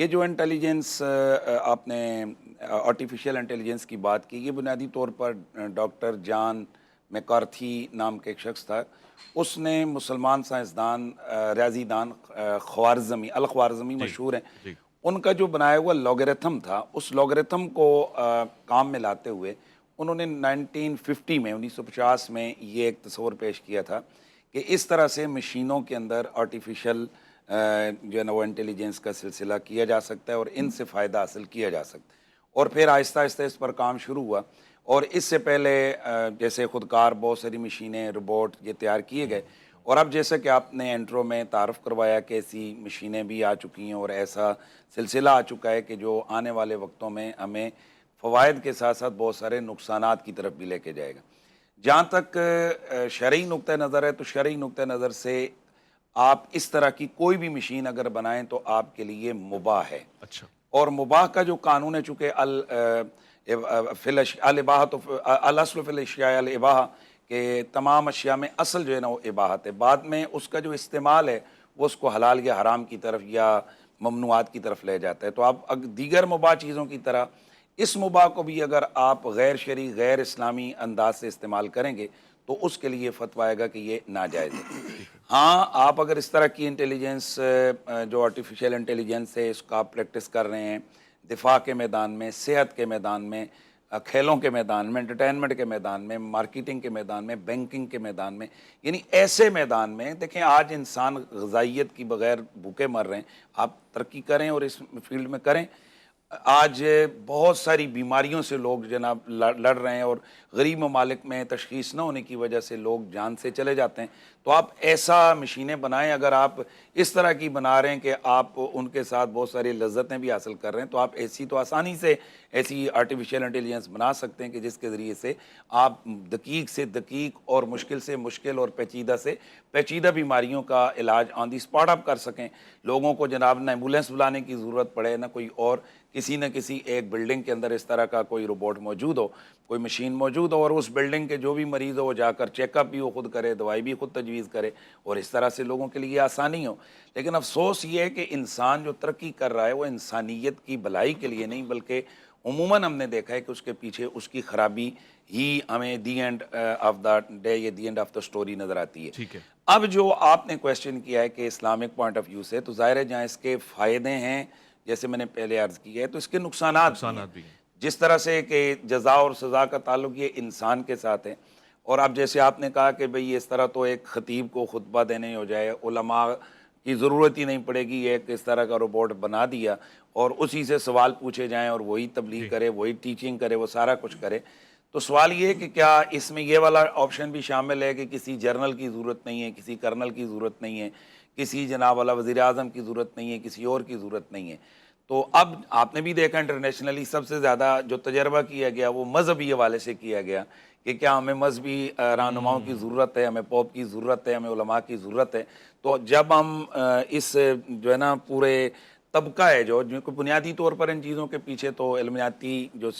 یہ جو انٹیلیجنس آپ نے آرٹیفیشیل انٹیلیجنس کی بات کی، یہ بنیادی طور پر ڈاکٹر جان میکارتھی نام کے ایک شخص تھا، اس نے مسلمان سائنسدان ریاضی دان خوارزمی الخوارزمی جی مشہور ہیں، جی ان کا جو بنایا ہوا لاگریتھم تھا، اس لاگریتھم کو کام میں لاتے ہوئے انہوں نے 1950 میں 1950 میں یہ ایک تصور پیش کیا تھا کہ اس طرح سے مشینوں کے اندر آرٹیفیشل جو ہے نا وہ انٹیلیجنس کا سلسلہ کیا جا سکتا ہے اور ان سے فائدہ حاصل کیا جا سکتا ہے، اور پھر آہستہ آہستہ اس پر کام شروع ہوا، اور اس سے پہلے جیسے خودکار بہت ساری مشینیں، روبوٹ یہ تیار کیے گئے، اور اب جیسا کہ آپ نے انٹرو میں تعارف کروایا کہ ایسی مشینیں بھی آ چکی ہیں اور ایسا سلسلہ آ چکا ہے کہ جو آنے والے وقتوں میں ہمیں فوائد کے ساتھ ساتھ بہت سارے نقصانات کی طرف بھی لے کے جائے گا۔ جہاں تک شرعی نقطہ نظر ہے تو شرعی نقطہ نظر سے آپ اس طرح کی کوئی بھی مشین اگر بنائیں تو آپ کے لیے مباح ہے، اچھا اور مباح کا جو قانون ہے، چونکہ الاباحۃ الاصل فی الاشیاء الاباحہ، کہ تمام اشیاء میں اصل جو ہے نا وہ اباحت ہے، بعد میں اس کا جو استعمال ہے وہ اس کو حلال یا حرام کی طرف یا ممنوعات کی طرف لے جاتا ہے۔ تو آپ دیگر مباح چیزوں کی طرح اس مباح کو بھی اگر آپ غیر شرعی غیر اسلامی انداز سے استعمال کریں گے تو اس کے لیے فتویٰ آئے گا کہ یہ ناجائز ہے۔ ہاں، آپ اگر اس طرح کی انٹیلیجنس جو آرٹیفیشیل انٹیلیجنس ہے اس کا آپ پریکٹس کر رہے ہیں دفاع کے میدان میں، صحت کے میدان میں، کھیلوں کے میدان میں، انٹرٹینمنٹ کے میدان میں، مارکیٹنگ کے میدان میں، بینکنگ کے میدان میں، یعنی ایسے میدان میں دیکھیں آج انسان غذائیت کی بغیر بھوکے مر رہے ہیں، آپ ترقی کریں اور اس فیلڈ میں کریں، آج بہت ساری بیماریوں سے لوگ جناب لڑ رہے ہیں، اور غریب ممالک میں تشخیص نہ ہونے کی وجہ سے لوگ جان سے چلے جاتے ہیں، تو آپ ایسا مشینیں بنائیں، اگر آپ اس طرح کی بنا رہے ہیں کہ آپ ان کے ساتھ بہت ساری لذتیں بھی حاصل کر رہے ہیں، تو آپ ایسی تو آسانی سے ایسی آرٹیفیشیل انٹیلیجنس بنا سکتے ہیں کہ جس کے ذریعے سے آپ دقیق سے دقیق اور مشکل سے مشکل اور پیچیدہ سے پیچیدہ بیماریوں کا علاج آن دی اسپاٹ آپ کر سکیں، لوگوں کو جناب نہ ایمبولینس بلانے کی ضرورت پڑے نہ کوئی اور، کسی نہ کسی ایک بلڈنگ کے اندر اس طرح کا کوئی روبوٹ موجود ہو، کوئی مشین موجود ہو، اور اس بلڈنگ کے جو بھی مریض ہو وہ جا کر چیک اپ بھی وہ خود کرے، دوائی بھی خود تجویز کرے، اور اس طرح سے لوگوں کے لیے آسانی ہو۔ لیکن افسوس یہ ہے کہ انسان جو ترقی کر رہا ہے وہ انسانیت کی بھلائی کے لیے نہیں، بلکہ عموماً ہم نے دیکھا ہے کہ اس کے پیچھے اس کی خرابی ہی ہمیں the end of the day یا the end of the story نظر آتی ہے۔ ٹھیک ہے اب جو آپ نے کویشچن کیا ہے کہ اسلامک پوائنٹ آف ویو سے، تو ظاہر ہے جہاں اس کے فائدے ہیں جیسے میں نے پہلے عرض کیا ہے، تو اس کے نقصانات بھی ہیں۔ جس طرح سے کہ جزا اور سزا کا تعلق یہ انسان کے ساتھ ہے، اور اب جیسے آپ نے کہا کہ بھئی اس طرح تو ایک خطیب کو خطبہ دینے ہو جائے، علماء کی ضرورت ہی نہیں پڑے گی، ایک اس طرح کا روبوٹ بنا دیا اور اسی سے سوال پوچھے جائیں اور وہی تبلیغ کرے، وہی ٹیچنگ کرے، وہ سارا کچھ کرے، تو سوال یہ ہے کہ کیا اس میں یہ والا آپشن بھی شامل ہے کہ کسی جرنل کی ضرورت نہیں ہے، کسی کرنل کی ضرورت نہیں ہے، کسی جناب والا وزیر اعظم کی ضرورت نہیں ہے، کسی اور کی ضرورت نہیں ہے؟ تو اب آپ نے بھی دیکھا انٹرنیشنلی سب سے زیادہ جو تجربہ کیا گیا وہ مذہبی حوالے سے کیا گیا کہ کیا ہمیں مذہبی رہنماؤں کی ضرورت ہے، ہمیں پوپ کی ضرورت ہے، ہمیں علماء کی ضرورت ہے۔ تو جب ہم اس جو ہے نا پورے طبقہ ہے جو کو بنیادی طور پر ان چیزوں کے پیچھے تو علمیاتی جو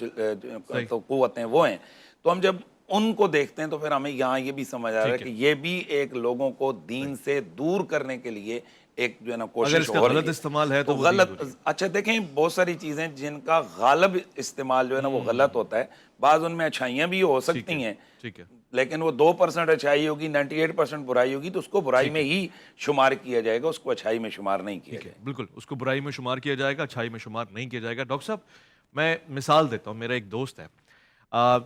تو قوتیں وہ ہیں، تو ہم جب ان کو دیکھتے ہیں تو پھر ہمیں یہاں یہ بھی سمجھ آ رہا ہے کہ یہ بھی ایک لوگوں کو دین سے دور کرنے کے لیے ایک جو ہے نا اگر کوشش اس کا ہو رہی غلط ہے۔ استعمال ہے تو تو وہ دین غلط، دوری ہے۔ اچھا دیکھیں بہت ساری چیزیں جن کا غالب استعمال جو ہے نا وہ غلط ہوتا ہے، بعض ان میں اچھائیاں بھی ہو ٹھیک ہے سکتی ہیں، ٹھیک ہے لیکن وہ 2% اچھائی ہوگی، 98% برائی ہوگی، تو اس کو برائی ٹھیک میں ہے ہی شمار کیا جائے گا، اس کو اچھائی میں شمار نہیں کیا ٹھیک ہے، جائے گا۔ بالکل اس کو برائی میں شمار کیا جائے گا، اچھائی میں شمار نہیں کیا جائے گا۔ ڈاکٹر صاحب میں مثال دیتا ہوں، میرا ایک دوست ہے،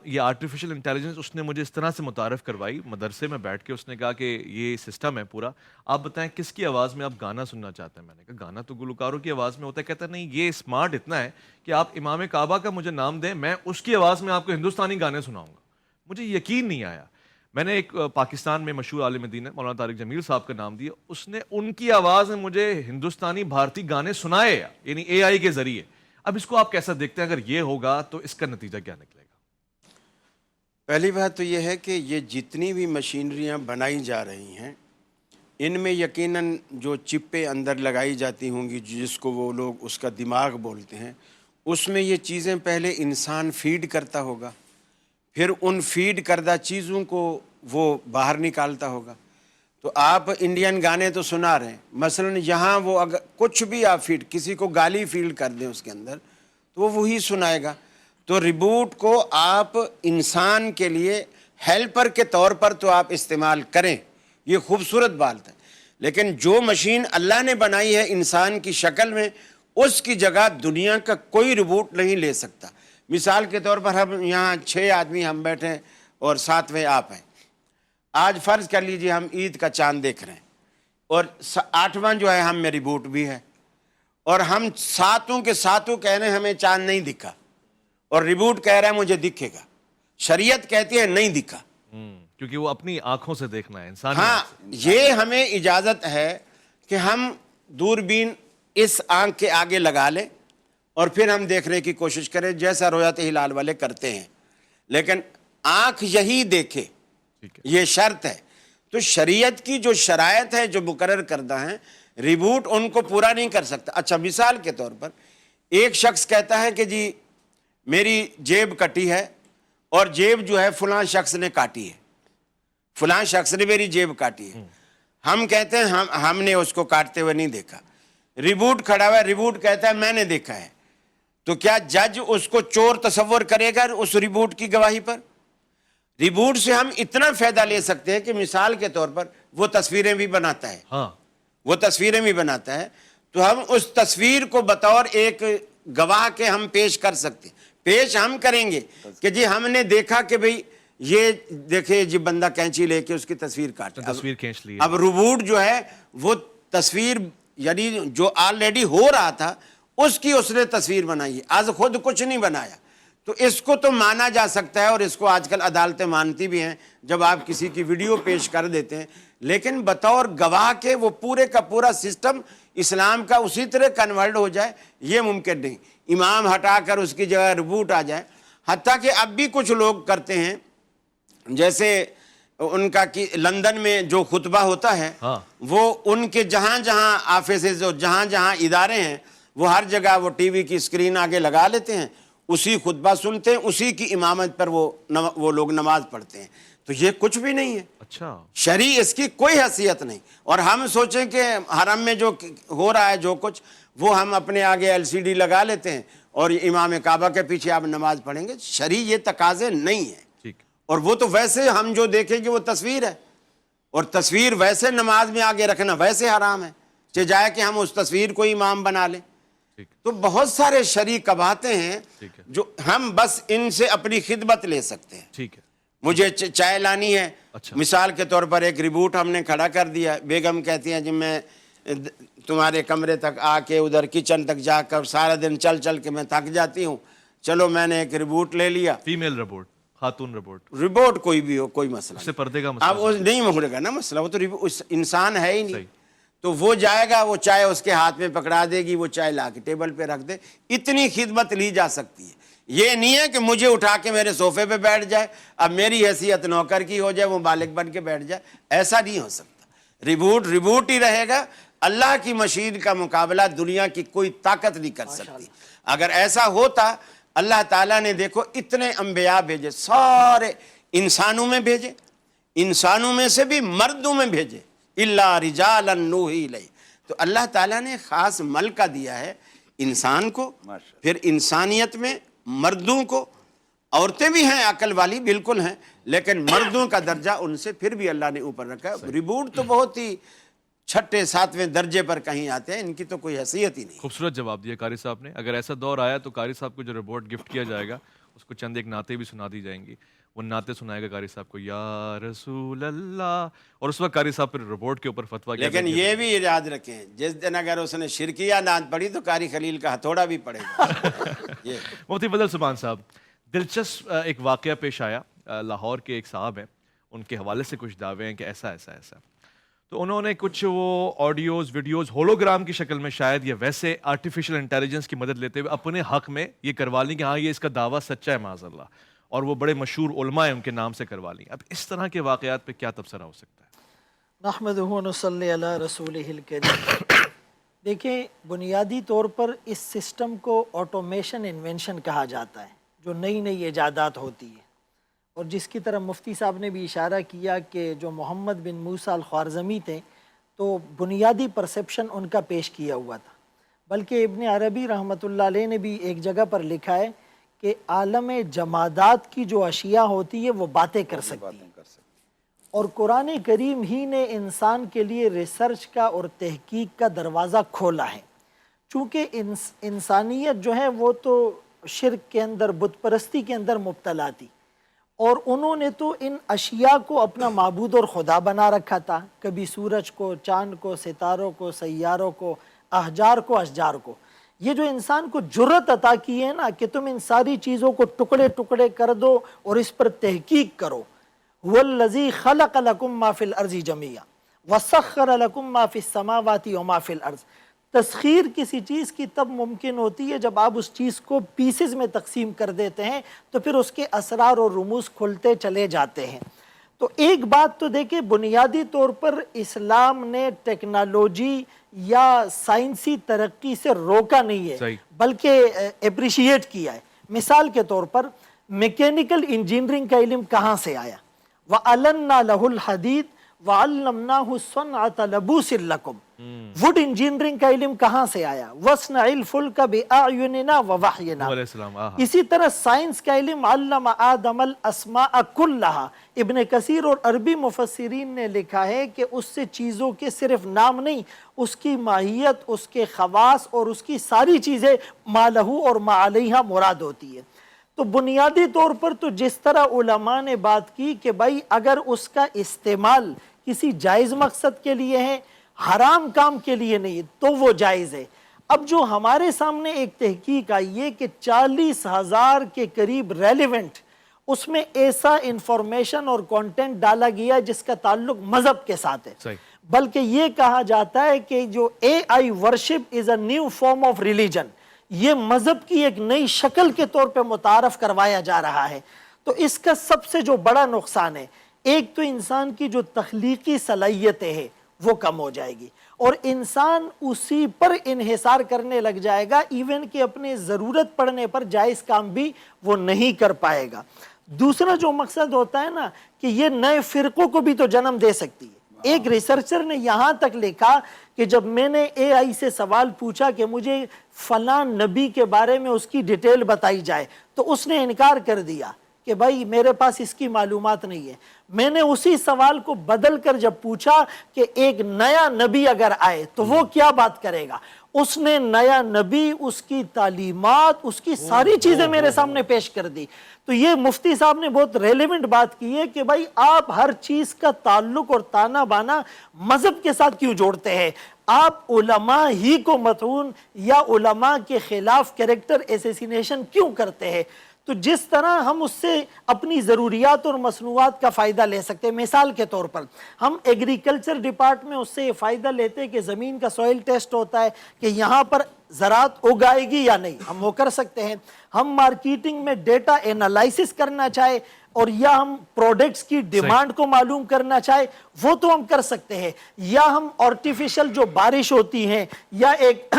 یہ آرٹیفیشیل انٹیلیجنس اس نے مجھے اس طرح سے متعارف کروائی مدرسے میں بیٹھ کے، اس نے کہا کہ یہ سسٹم ہے پورا، آپ بتائیں کس کی آواز میں آپ گانا سننا چاہتے ہیں؟ میں نے کہا گانا تو گلوکاروں کی آواز میں ہوتا ہے۔ کہتا نہیں، یہ اسمارٹ اتنا ہے کہ آپ امام کعبہ کا مجھے نام دیں، میں اس کی آواز میں آپ کو ہندوستانی گانے سناؤں گا۔ مجھے یقین نہیں آیا۔ میں نے ایک پاکستان میں مشہور عالم دین ہے مولانا طارق جمیل صاحب کا نام دیا، اس نے ان کی آواز میں مجھے ہندوستانی بھارتی گانے سنائے، یعنی اے آئی کے ذریعے۔ اب اس کو آپ کیسا دیکھتے ہیں؟ اگر یہ ہوگا تو اس کا نتیجہ کیا نکلے گا؟ پہلی بات تو یہ ہے کہ یہ جتنی بھی مشینریاں بنائی جا رہی ہیں ان میں یقیناً جو چپیں اندر لگائی جاتی ہوں گی جس کو وہ لوگ اس کا دماغ بولتے ہیں، اس میں یہ چیزیں پہلے انسان فیڈ کرتا ہوگا، پھر ان فیڈ کردہ چیزوں کو وہ باہر نکالتا ہوگا۔ تو آپ انڈین گانے تو سنا رہے ہیں، مثلا یہاں وہ اگر کچھ بھی آپ فیڈ کسی کو گالی فیڈ کر دیں اس کے اندر تو وہ وہی سنائے گا. تو ریبوٹ کو آپ انسان کے لیے ہیلپر کے طور پر تو آپ استعمال کریں، یہ خوبصورت بات ہے، لیکن جو مشین اللہ نے بنائی ہے انسان کی شکل میں اس کی جگہ دنیا کا کوئی ریبوٹ نہیں لے سکتا. مثال کے طور پر ہم یہاں 6 آدمی ہم بیٹھے ہیں اور 7ویں آپ ہیں. آج فرض کر لیجئے ہم عید کا چاند دیکھ رہے ہیں اور 8واں جو ہے ہم میں ریبوٹ بھی ہے اور ہم ساتوں کے ساتوں کہہ رہے ہیں ہمیں چاند نہیں دکھا اور ریبوٹ کہہ رہا ہے مجھے دکھے گا. شریعت کہتی ہے نہیں دکھا، کیونکہ وہ اپنی آنکھوں سے دیکھنا ہے انسان. ہاں یہ ہمیں اجازت ہے کہ ہم دوربین اس آنکھ کے آگے لگا لیں اور پھر ہم دیکھنے کی کوشش کریں جیسا رویت ہلال والے کرتے ہیں، لیکن آنکھ یہی دیکھے یہ شرط ہے. تو شریعت کی جو شرائط ہے جو مقرر کردہ ہیں ریبوٹ ان کو پورا نہیں کر سکتا. اچھا مثال کے طور پر ایک شخص کہتا ہے کہ جی میری جیب کٹی ہے اور جیب جو ہے فلاں شخص نے کاٹی ہے، فلاں شخص نے میری جیب کاٹی ہے. ہم کہتے ہیں ہم نے اس کو کاٹتے ہوئے نہیں دیکھا. ریبوٹ کھڑا ہوا ہے، ریبوٹ کہتا ہے میں نے دیکھا ہے. تو کیا جج اس کو چور تصور کرے گا اس ریبوٹ کی گواہی پر؟ ریبوٹ سے ہم اتنا فائدہ لے سکتے ہیں کہ مثال کے طور پر وہ تصویریں بھی بناتا ہے، وہ تصویریں بھی بناتا ہے تو ہم اس تصویر کو بطور ایک گواہ کے ہم پیش کر سکتے ہیں. پیش ہم کریں گے کہ جی ہم نے دیکھا کہ بھئی یہ دیکھے جی بندہ کینچی لے کے اس کی تصویر کاٹے، تصویر کھینچ لی. اب روبوٹ جو ہے وہ تصویر یعنی جو آلریڈی ہو رہا تھا اس کی اس نے تصویر بنائی ہے، آج خود کچھ نہیں بنایا. تو اس کو تو مانا جا سکتا ہے اور اس کو آج کل عدالتیں مانتی بھی ہیں جب آپ کسی کی ویڈیو پیش کر دیتے ہیں، لیکن بطور گواہ کے وہ پورے کا پورا سسٹم اسلام کا اسی طرح کنورٹ ہو جائے یہ ممکن نہیں. امام ہٹا کر اس کی جگہ روبوٹ آ جائے. حتیٰ کہ اب بھی کچھ لوگ کرتے ہیں، جیسے ان کا کہ لندن میں جو خطبہ ہوتا ہے وہ ان کے جہاں جہاں آفیسز اور جہاں جہاں ادارے ہیں وہ ہر جگہ وہ ٹی وی کی اسکرین آگے لگا لیتے ہیں، اسی خطبہ سنتے ہیں، اسی کی امامت پر وہ لوگ نماز پڑھتے ہیں. تو یہ کچھ بھی نہیں ہے. اچھا شرعی اس کی کوئی حیثیت نہیں. اور ہم سوچیں کہ حرم میں جو ہو رہا ہے جو کچھ وہ ہم اپنے آگے LCD لگا لیتے ہیں اور امام کعبہ کے پیچھے آپ نماز پڑھیں گے. شرعی یہ تقاضے نہیں ہیں. اور وہ تو ویسے ہم جو دیکھیں گے وہ تصویر ہے اور تصویر ویسے نماز میں آگے رکھنا ویسے حرام ہے چاہے جائے کہ ہم اس تصویر کو امام بنا لیں. تو بہت سارے شرعی قباحتیں ہیں جو ہم بس ان سے اپنی خدمت لے سکتے ہیں. ٹھیک ہے. مجھے چائے لانی ہے، مثال کے طور پر ایک ریبوٹ ہم نے کھڑا کر دیا. بیگم کہتی ہیں جب میں تمہارے کمرے تک آ کے ادھر کچن تک جا کر سارا دن چل چل کے میں تھک جاتی ہوں، چلو میں نے ایک ریبوٹ لے لیا. فیمیل روبوٹ، خاتون روبوٹ کوئی بھی ہو کوئی مسئلہ اس سے پردے کا اب وہ نہیں مڑے گا نا مسئلہ، وہ تو انسان ہے ہی نہیں. تو وہ جائے گا، وہ چائے اس کے ہاتھ میں پکڑا دے گی، وہ چائے لا کے ٹیبل پہ رکھ دے. اتنی خدمت لی جا سکتی ہے. یہ نہیں ہے کہ مجھے اٹھا کے میرے صوفے پہ بیٹھ جائے، اب میری حیثیت نوکر کی ہو جائے، وہ مالک بن کے بیٹھ جائے. ایسا نہیں ہو سکتا. ریبوٹ ریبوٹ ہی رہے گا. اللہ کی مشین کا مقابلہ دنیا کی کوئی طاقت نہیں کر سکتی. اگر ایسا ہوتا اللہ تعالیٰ نے دیکھو اتنے انبیاء بھیجے، سارے انسانوں میں بھیجے، انسانوں میں سے بھی مردوں میں بھیجے، الا رجالا نوحی الیہ. تو اللہ تعالیٰ نے خاص ملکہ دیا ہے انسان کو، پھر انسانیت میں مردوں کو. عورتیں بھی ہیں عقل والی بالکل ہیں، لیکن مردوں کا درجہ ان سے پھر بھی اللہ نے اوپر رکھا ہے. ریبوٹ تو بہت ہی 6 7ویں درجے پر کہیں آتے ہیں، ان کی تو کوئی حیثیت ہی نہیں. خوبصورت جواب دیا قاری صاحب نے. اگر ایسا دور آیا تو قاری صاحب کو جو روبوٹ گفٹ کیا جائے گا اس کو چند ایک نعتیں بھی سنا دی جائیں گی. وہ نعتیں سنائے گا قاری صاحب کو، یا رسول اللہ، اور اس وقت قاری صاحب پھر روبوٹ کے اوپر فتویٰ کیا. لیکن یہ بھی یاد رکھیں جس دن اگر اس نے شرکیہ نعت پڑھی تو قاری خلیل کا ہتھوڑا بھی پڑے گا. مفتی فضل سبحان صاحب، دلچسپ ایک واقعہ پیش آیا. لاہور کے ایک صاحب ہیں، ان کے حوالے سے کچھ دعوے ہیں کہ ایسا ایسا ایسا. تو انہوں نے کچھ وہ آڈیوز ویڈیوز ہولوگرام کی شکل میں شاید یا ویسے آرٹیفیشل انٹیلیجنس کی مدد لیتے ہوئے اپنے حق میں یہ کروا لیں کہ ہاں یہ اس کا دعویٰ سچا ہے معاذ اللہ، اور وہ بڑے مشہور علماء ہیں ان کے نام سے کروا لیں. اب اس طرح کے واقعات پہ کیا تبصرہ ہو سکتا ہے؟ نحمدہ و نصلی علی رسولہ الکریم. دیکھیں بنیادی طور پر اس سسٹم کو آٹومیشن انوینشن کہا جاتا ہے. جو نئی نئی ایجادات ہوتی ہیں اور جس کی طرف مفتی صاحب نے بھی اشارہ کیا کہ جو محمد بن موسیٰ الخوارزمی تھے تو بنیادی پرسیپشن ان کا پیش کیا ہوا تھا، بلکہ ابن عربی رحمۃ اللہ علیہ نے بھی ایک جگہ پر لکھا ہے کہ عالم جمادات کی جو اشیاء ہوتی ہے وہ باتیں کر سکتی ہیں، اور قرآن کریم ہی نے انسان کے لیے ریسرچ کا اور تحقیق کا دروازہ کھولا ہے، چونکہ انسانیت جو ہے وہ تو شرک کے اندر، بت پرستی کے اندر مبتلا تھی، اور انہوں نے تو ان اشیاء کو اپنا معبود اور خدا بنا رکھا تھا، کبھی سورج کو، چاند کو، ستاروں کو، سیاروں کو، احجار کو، اشجار کو۔ یہ جو انسان کو جرت عطا کی ہے نا کہ تم ان ساری چیزوں کو ٹکڑے ٹکڑے کر دو اور اس پر تحقیق کرو۔ هو الذی خلق لکم ما فی الارض جمیعا وسخر لکم ما فی السماوات وما فی الارض۔ تسخیر کسی چیز کی تب ممکن ہوتی ہے جب آپ اس چیز کو پیسز میں تقسیم کر دیتے ہیں تو پھر اس کے اسرار اور رموز کھلتے چلے جاتے ہیں۔ تو ایک بات تو دیکھیں، بنیادی طور پر اسلام نے ٹیکنالوجی یا سائنسی ترقی سے روکا نہیں ہے، بلکہ اپریشیٹ کیا ہے۔ مثال کے طور پر میکینیکل انجینئرنگ کا علم کہاں سے آیا؟ وَأَلَنَّا لَهُ الْحَدِيدَ وَعَلَّمْنَاهُ صَنْعَةَ لَبُوسٍ لَكُمْ۔ ووڈ انجینئرنگ کا علم کہاں سے آیا؟ وَاصْنَعِ الْفُلْكَ بِأَعْيُنِنَا وَوَحْيِنَا۔ اسی طرح سائنس کا علم علم آدم الاسماء کلها۔ ابن کثیر اور عربی مفسرین نے لکھا ہے کہ اس سے چیزوں کے صرف نام نہیں، اس کی ماہیت، اس کے خواص اور اس کی ساری چیزیں ما لہو اور ما علیہا مراد ہوتی ہے۔ تو بنیادی طور پر تو جس طرح علماء نے بات کی کہ بھائی اگر اس کا استعمال کسی جائز مقصد کے لیے ہے، حرام کام کے لیے نہیں، تو وہ جائز ہے۔ اب جو ہمارے سامنے ایک تحقیق آئی ہے کہ 40,000 کے قریب ریلیونٹ اس میں ایسا انفارمیشن اور کانٹینٹ ڈالا گیا جس کا تعلق مذہب کے ساتھ ہے، بلکہ یہ کہا جاتا ہے کہ جو A I worship is a new form of religion, یہ مذہب کی ایک نئی شکل کے طور پہ متعارف کروایا جا رہا ہے۔ تو اس کا سب سے جو بڑا نقصان ہے، ایک تو انسان کی جو تخلیقی صلاحیتیں ہیں وہ کم ہو جائے گی، اور انسان اسی پر انحصار کرنے لگ جائے گا، ایون کہ اپنے ضرورت پڑنے پر جائز کام بھی وہ نہیں کر پائے گا۔ دوسرا جو مقصد ہوتا ہے نا کہ یہ نئے فرقوں کو بھی تو جنم دے سکتی ہے۔ ایک ریسرچر نے یہاں تک لکھا کہ جب میں نے اے آئی سے سوال پوچھا کہ مجھے فلاں نبی کے بارے میں اس کی ڈیٹیل بتائی جائے تو اس نے انکار کر دیا کہ بھائی میرے پاس اس کی معلومات نہیں ہے۔ میں نے اسی سوال کو بدل کر جب پوچھا کہ ایک نیا نبی اگر آئے تو وہ کیا بات کرے گا، اس نے نیا نبی، اس کی تعلیمات، اس کی ساری چیزیں میرے سامنے پیش کر دی۔ تو یہ مفتی صاحب نے بہت ریلیونٹ بات کی ہے کہ بھائی آپ ہر چیز کا تعلق اور تانا بانا مذہب کے ساتھ کیوں جوڑتے ہیں؟ آپ علماء ہی کو مطعون یا علماء کے خلاف کیریکٹر ایسیسینیشن کیوں کرتے ہیں؟ تو جس طرح ہم اس سے اپنی ضروریات اور مصنوعات کا فائدہ لے سکتے ہیں، مثال کے طور پر ہم ایگریکلچر ڈپارٹ میں اس سے یہ فائدہ لیتے ہیں کہ زمین کا سوئل ٹیسٹ ہوتا ہے کہ یہاں پر زراعت اگائے گی یا نہیں، ہم وہ کر سکتے ہیں۔ ہم مارکیٹنگ میں ڈیٹا انالائسس کرنا چاہے اور یا ہم پروڈکٹس کی ڈیمانڈ کو معلوم کرنا چاہے وہ تو ہم کر سکتے ہیں، یا ہم آرٹیفیشل جو بارش ہوتی ہیں یا ایک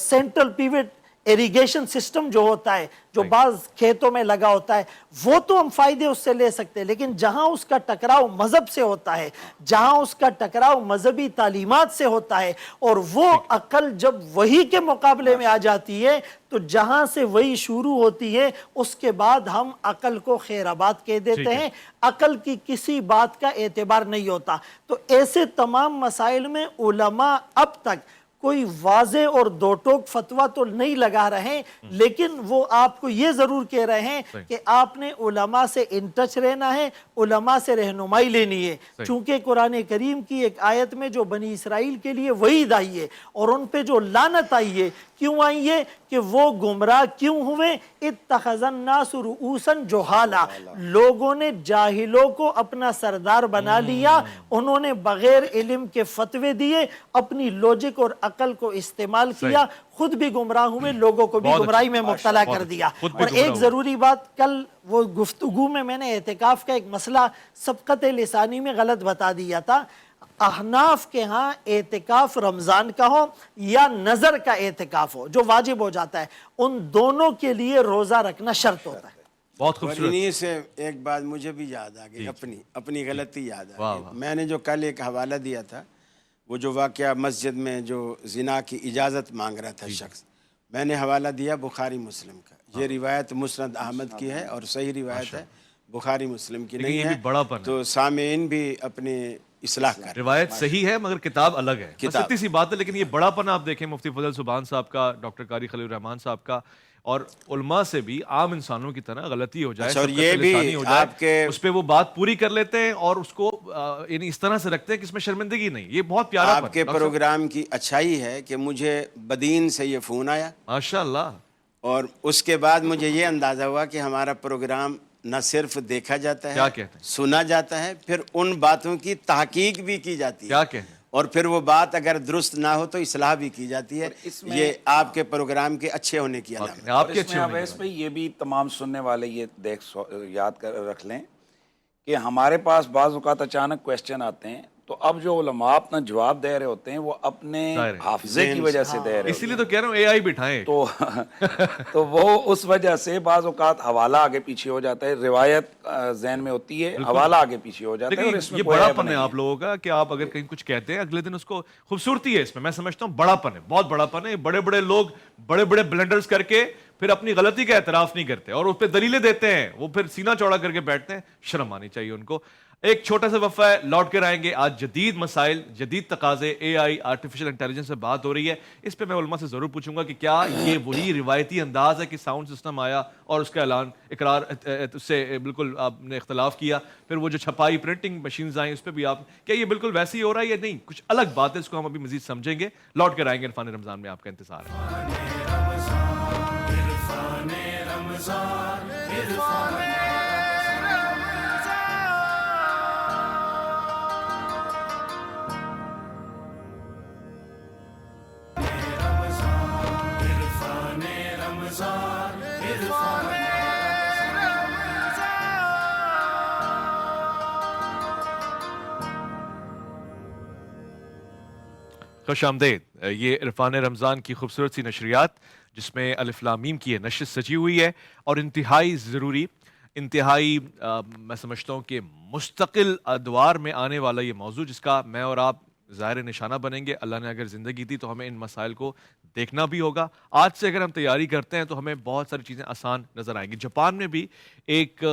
سینٹرل پیوٹ ایریگیشن سسٹم جو ہوتا ہے جو بعض کھیتوں میں لگا ہوتا ہے وہ تو ہم فائدے اس سے لے سکتے ہیں، لیکن جہاں اس کا ٹکراؤ مذہب سے ہوتا ہے، جہاں اس کا ٹکراؤ مذہبی تعلیمات سے ہوتا ہے، اور وہ عقل جب وہی کے مقابلے میں آ جاتی ہے تو جہاں سے وہی شروع ہوتی ہے اس کے بعد ہم عقل کو خیر آباد کہہ دیتے ہیں، عقل کی کسی بات کا اعتبار نہیں ہوتا۔ تو ایسے تمام مسائل میں علماء اب تک کوئی واضح اور دو ٹوک فتویٰ تو نہیں لگا رہے، لیکن وہ آپ کو یہ ضرور کہہ رہے ہیں کہ آپ نے علماء سے ان ٹچ رہنا ہے، علماء سے رہنمائی لینی ہے، چونکہ قرآن کریم کی ایک آیت میں جو بنی اسرائیل کے لیے وعید آئی ہے اور ان پہ جو لعنت آئی ہے، کیوں آئی ہے کہ وہ گمراہ کیوں ہوئے؟ اتخذ الناس رؤوسا جہالا، لوگوں نے جاہلوں کو اپنا سردار بنا لیا، انہوں نے بغیر علم کے فتوے دیے، اپنی لوجک اور عقل کو استعمال کیا، خود بھی گمراہ ہوئے، لوگوں کو بھی گمراہی میں مبتلا کر دیا۔ اور ایک ضروری بات، کل وہ گفتگو میں نے اعتکاف کا ایک مسئلہ سبقت لسانی میں غلط بتا دیا تھا۔ احناف کے ہاں اعتکاف رمضان کا ہو یا نظر کا اعتکاف ہو جو واجب ہو جاتا ہے، ان دونوں کے لیے روزہ رکھنا شرط ہوتا ہے۔ بہت اور خوبصورت. انہی سے ایک بات مجھے بھی یاد آ گئی، اپنی غلطی یاد آ گئی. میں نے جو کل ایک حوالہ دیا تھا، وہ جو واقعہ مسجد میں جو زنا کی اجازت مانگ رہا تھا شخص، میں نے حوالہ دیا بخاری مسلم کا. یہ روایت مسند احمد کی ہے اور صحیح روایت ہے، بخاری مسلم کی نہیں ہے. تو سامعین بھی اپنے اصلاح کر. روایت صحیح ہے مگر کتاب الگ ہے، بس اتنی سی بات ہے. لیکن یہ بڑا پن آپ دیکھیں مفتی فضل سبحان صاحب کا، ڈاکٹر قاری خلیل الرحمان صاحب کا، اور علماء سے بھی عام انسانوں کی طرح غلطی ہو جائے، اور یہ بھی آپ کے اس پہ وہ بات پوری کر لیتے ہیں اور اس کو یعنی اس طرح سے رکھتے ہیں کہ اس میں شرمندگی نہیں. یہ بہت پیارا آپ کے پروگرام کی اچھائی ہے کہ مجھے بدین سے یہ فون آیا ماشاءاللہ، اور اس کے بعد مجھے یہ اندازہ ہوا کہ ہمارا پروگرام نہ صرف دیکھا جاتا ہے، سنا جاتا ہے، پھر ان باتوں کی تحقیق بھی کی جاتی ہے، اور پھر وہ بات اگر درست نہ ہو تو اصلاح بھی کی جاتی ہے. یہ آپ کے پروگرام کے اچھے ہونے کی علامت ہے. آپ کے اچھے ہونے کی. یہ بھی تمام سننے والے یہ یاد کر رکھ لیں کہ ہمارے پاس بعض اوقات اچانک کویسچن آتے ہیں، تو اب جو علماء اپنا جواب دے رہے ہوتے ہیں وہ اپنے حافظے کی وجہ سے دے رہے ہوتے ہیں. اسی لیے تو کہہ رہا ہوں اے آئی بٹھائیں. تو وہ اس وجہ سے بعض اوقات حوالہ آگے پیچھے ہو جاتا ہے، روایت ذہن میں ہوتی ہے، حوالہ آگے پیچھے ہو جاتا ہے. اور اس میں یہ بڑا پن ہے آپ لوگوں کا کہ آپ اگر کہیں کچھ کہتے ہیں اگلے دن اس کو خوبصورتی ہے اس میں سمجھتا ہوں بڑا پن ہے، بہت بڑا پن ہے. بڑے بڑے لوگ بڑے بڑے بلنڈرز کر کے پھر اپنی غلطی کا اعتراف نہیں کرتے اور اس پہ دلیلیں دیتے ہیں، وہ پھر سینہ چوڑا کر کے بیٹھتے ہیں. شرم آنی چاہیے ان کو. ایک چھوٹا سا وقفہ ہے، لوٹ کر آئیں گے. آج جدید مسائل، جدید تقاضے، اے آئی، آرٹیفیشل انٹیلیجنس سے بات ہو رہی ہے. اس پہ میں علماء سے ضرور پوچھوں گا کہ کیا یہ وہی روایتی انداز ہے کہ ساؤنڈ سسٹم آیا اور اس کا اعلان اقرار اس سے بالکل آپ نے اختلاف کیا، پھر وہ جو چھپائی پرنٹنگ مشینز آئیں اس پہ بھی آپ کیا یہ بالکل ویسے ہی ہو رہا ہے یا نہیں؟ کچھ الگ بات ہے، اس کو ہم ابھی مزید سمجھیں گے. لوٹ کر آئیں گے. عرفان رمضان میں آپ کا انتظار ہے. خوش آمدید. یہ عرفان رمضان کی خوبصورت سی نشریات جس میں الف لام میم کی یہ نشست سجی ہوئی ہے، اور انتہائی ضروری، انتہائی میں سمجھتا ہوں کہ مستقل ادوار میں آنے والا یہ موضوع جس کا میں اور آپ ظاہر نشانہ بنیں گے. اللہ نے اگر زندگی دی تو ہمیں ان مسائل کو دیکھنا بھی ہوگا. آج سے اگر ہم تیاری کرتے ہیں تو ہمیں بہت ساری چیزیں آسان نظر آئیں گی. جاپان میں بھی ایک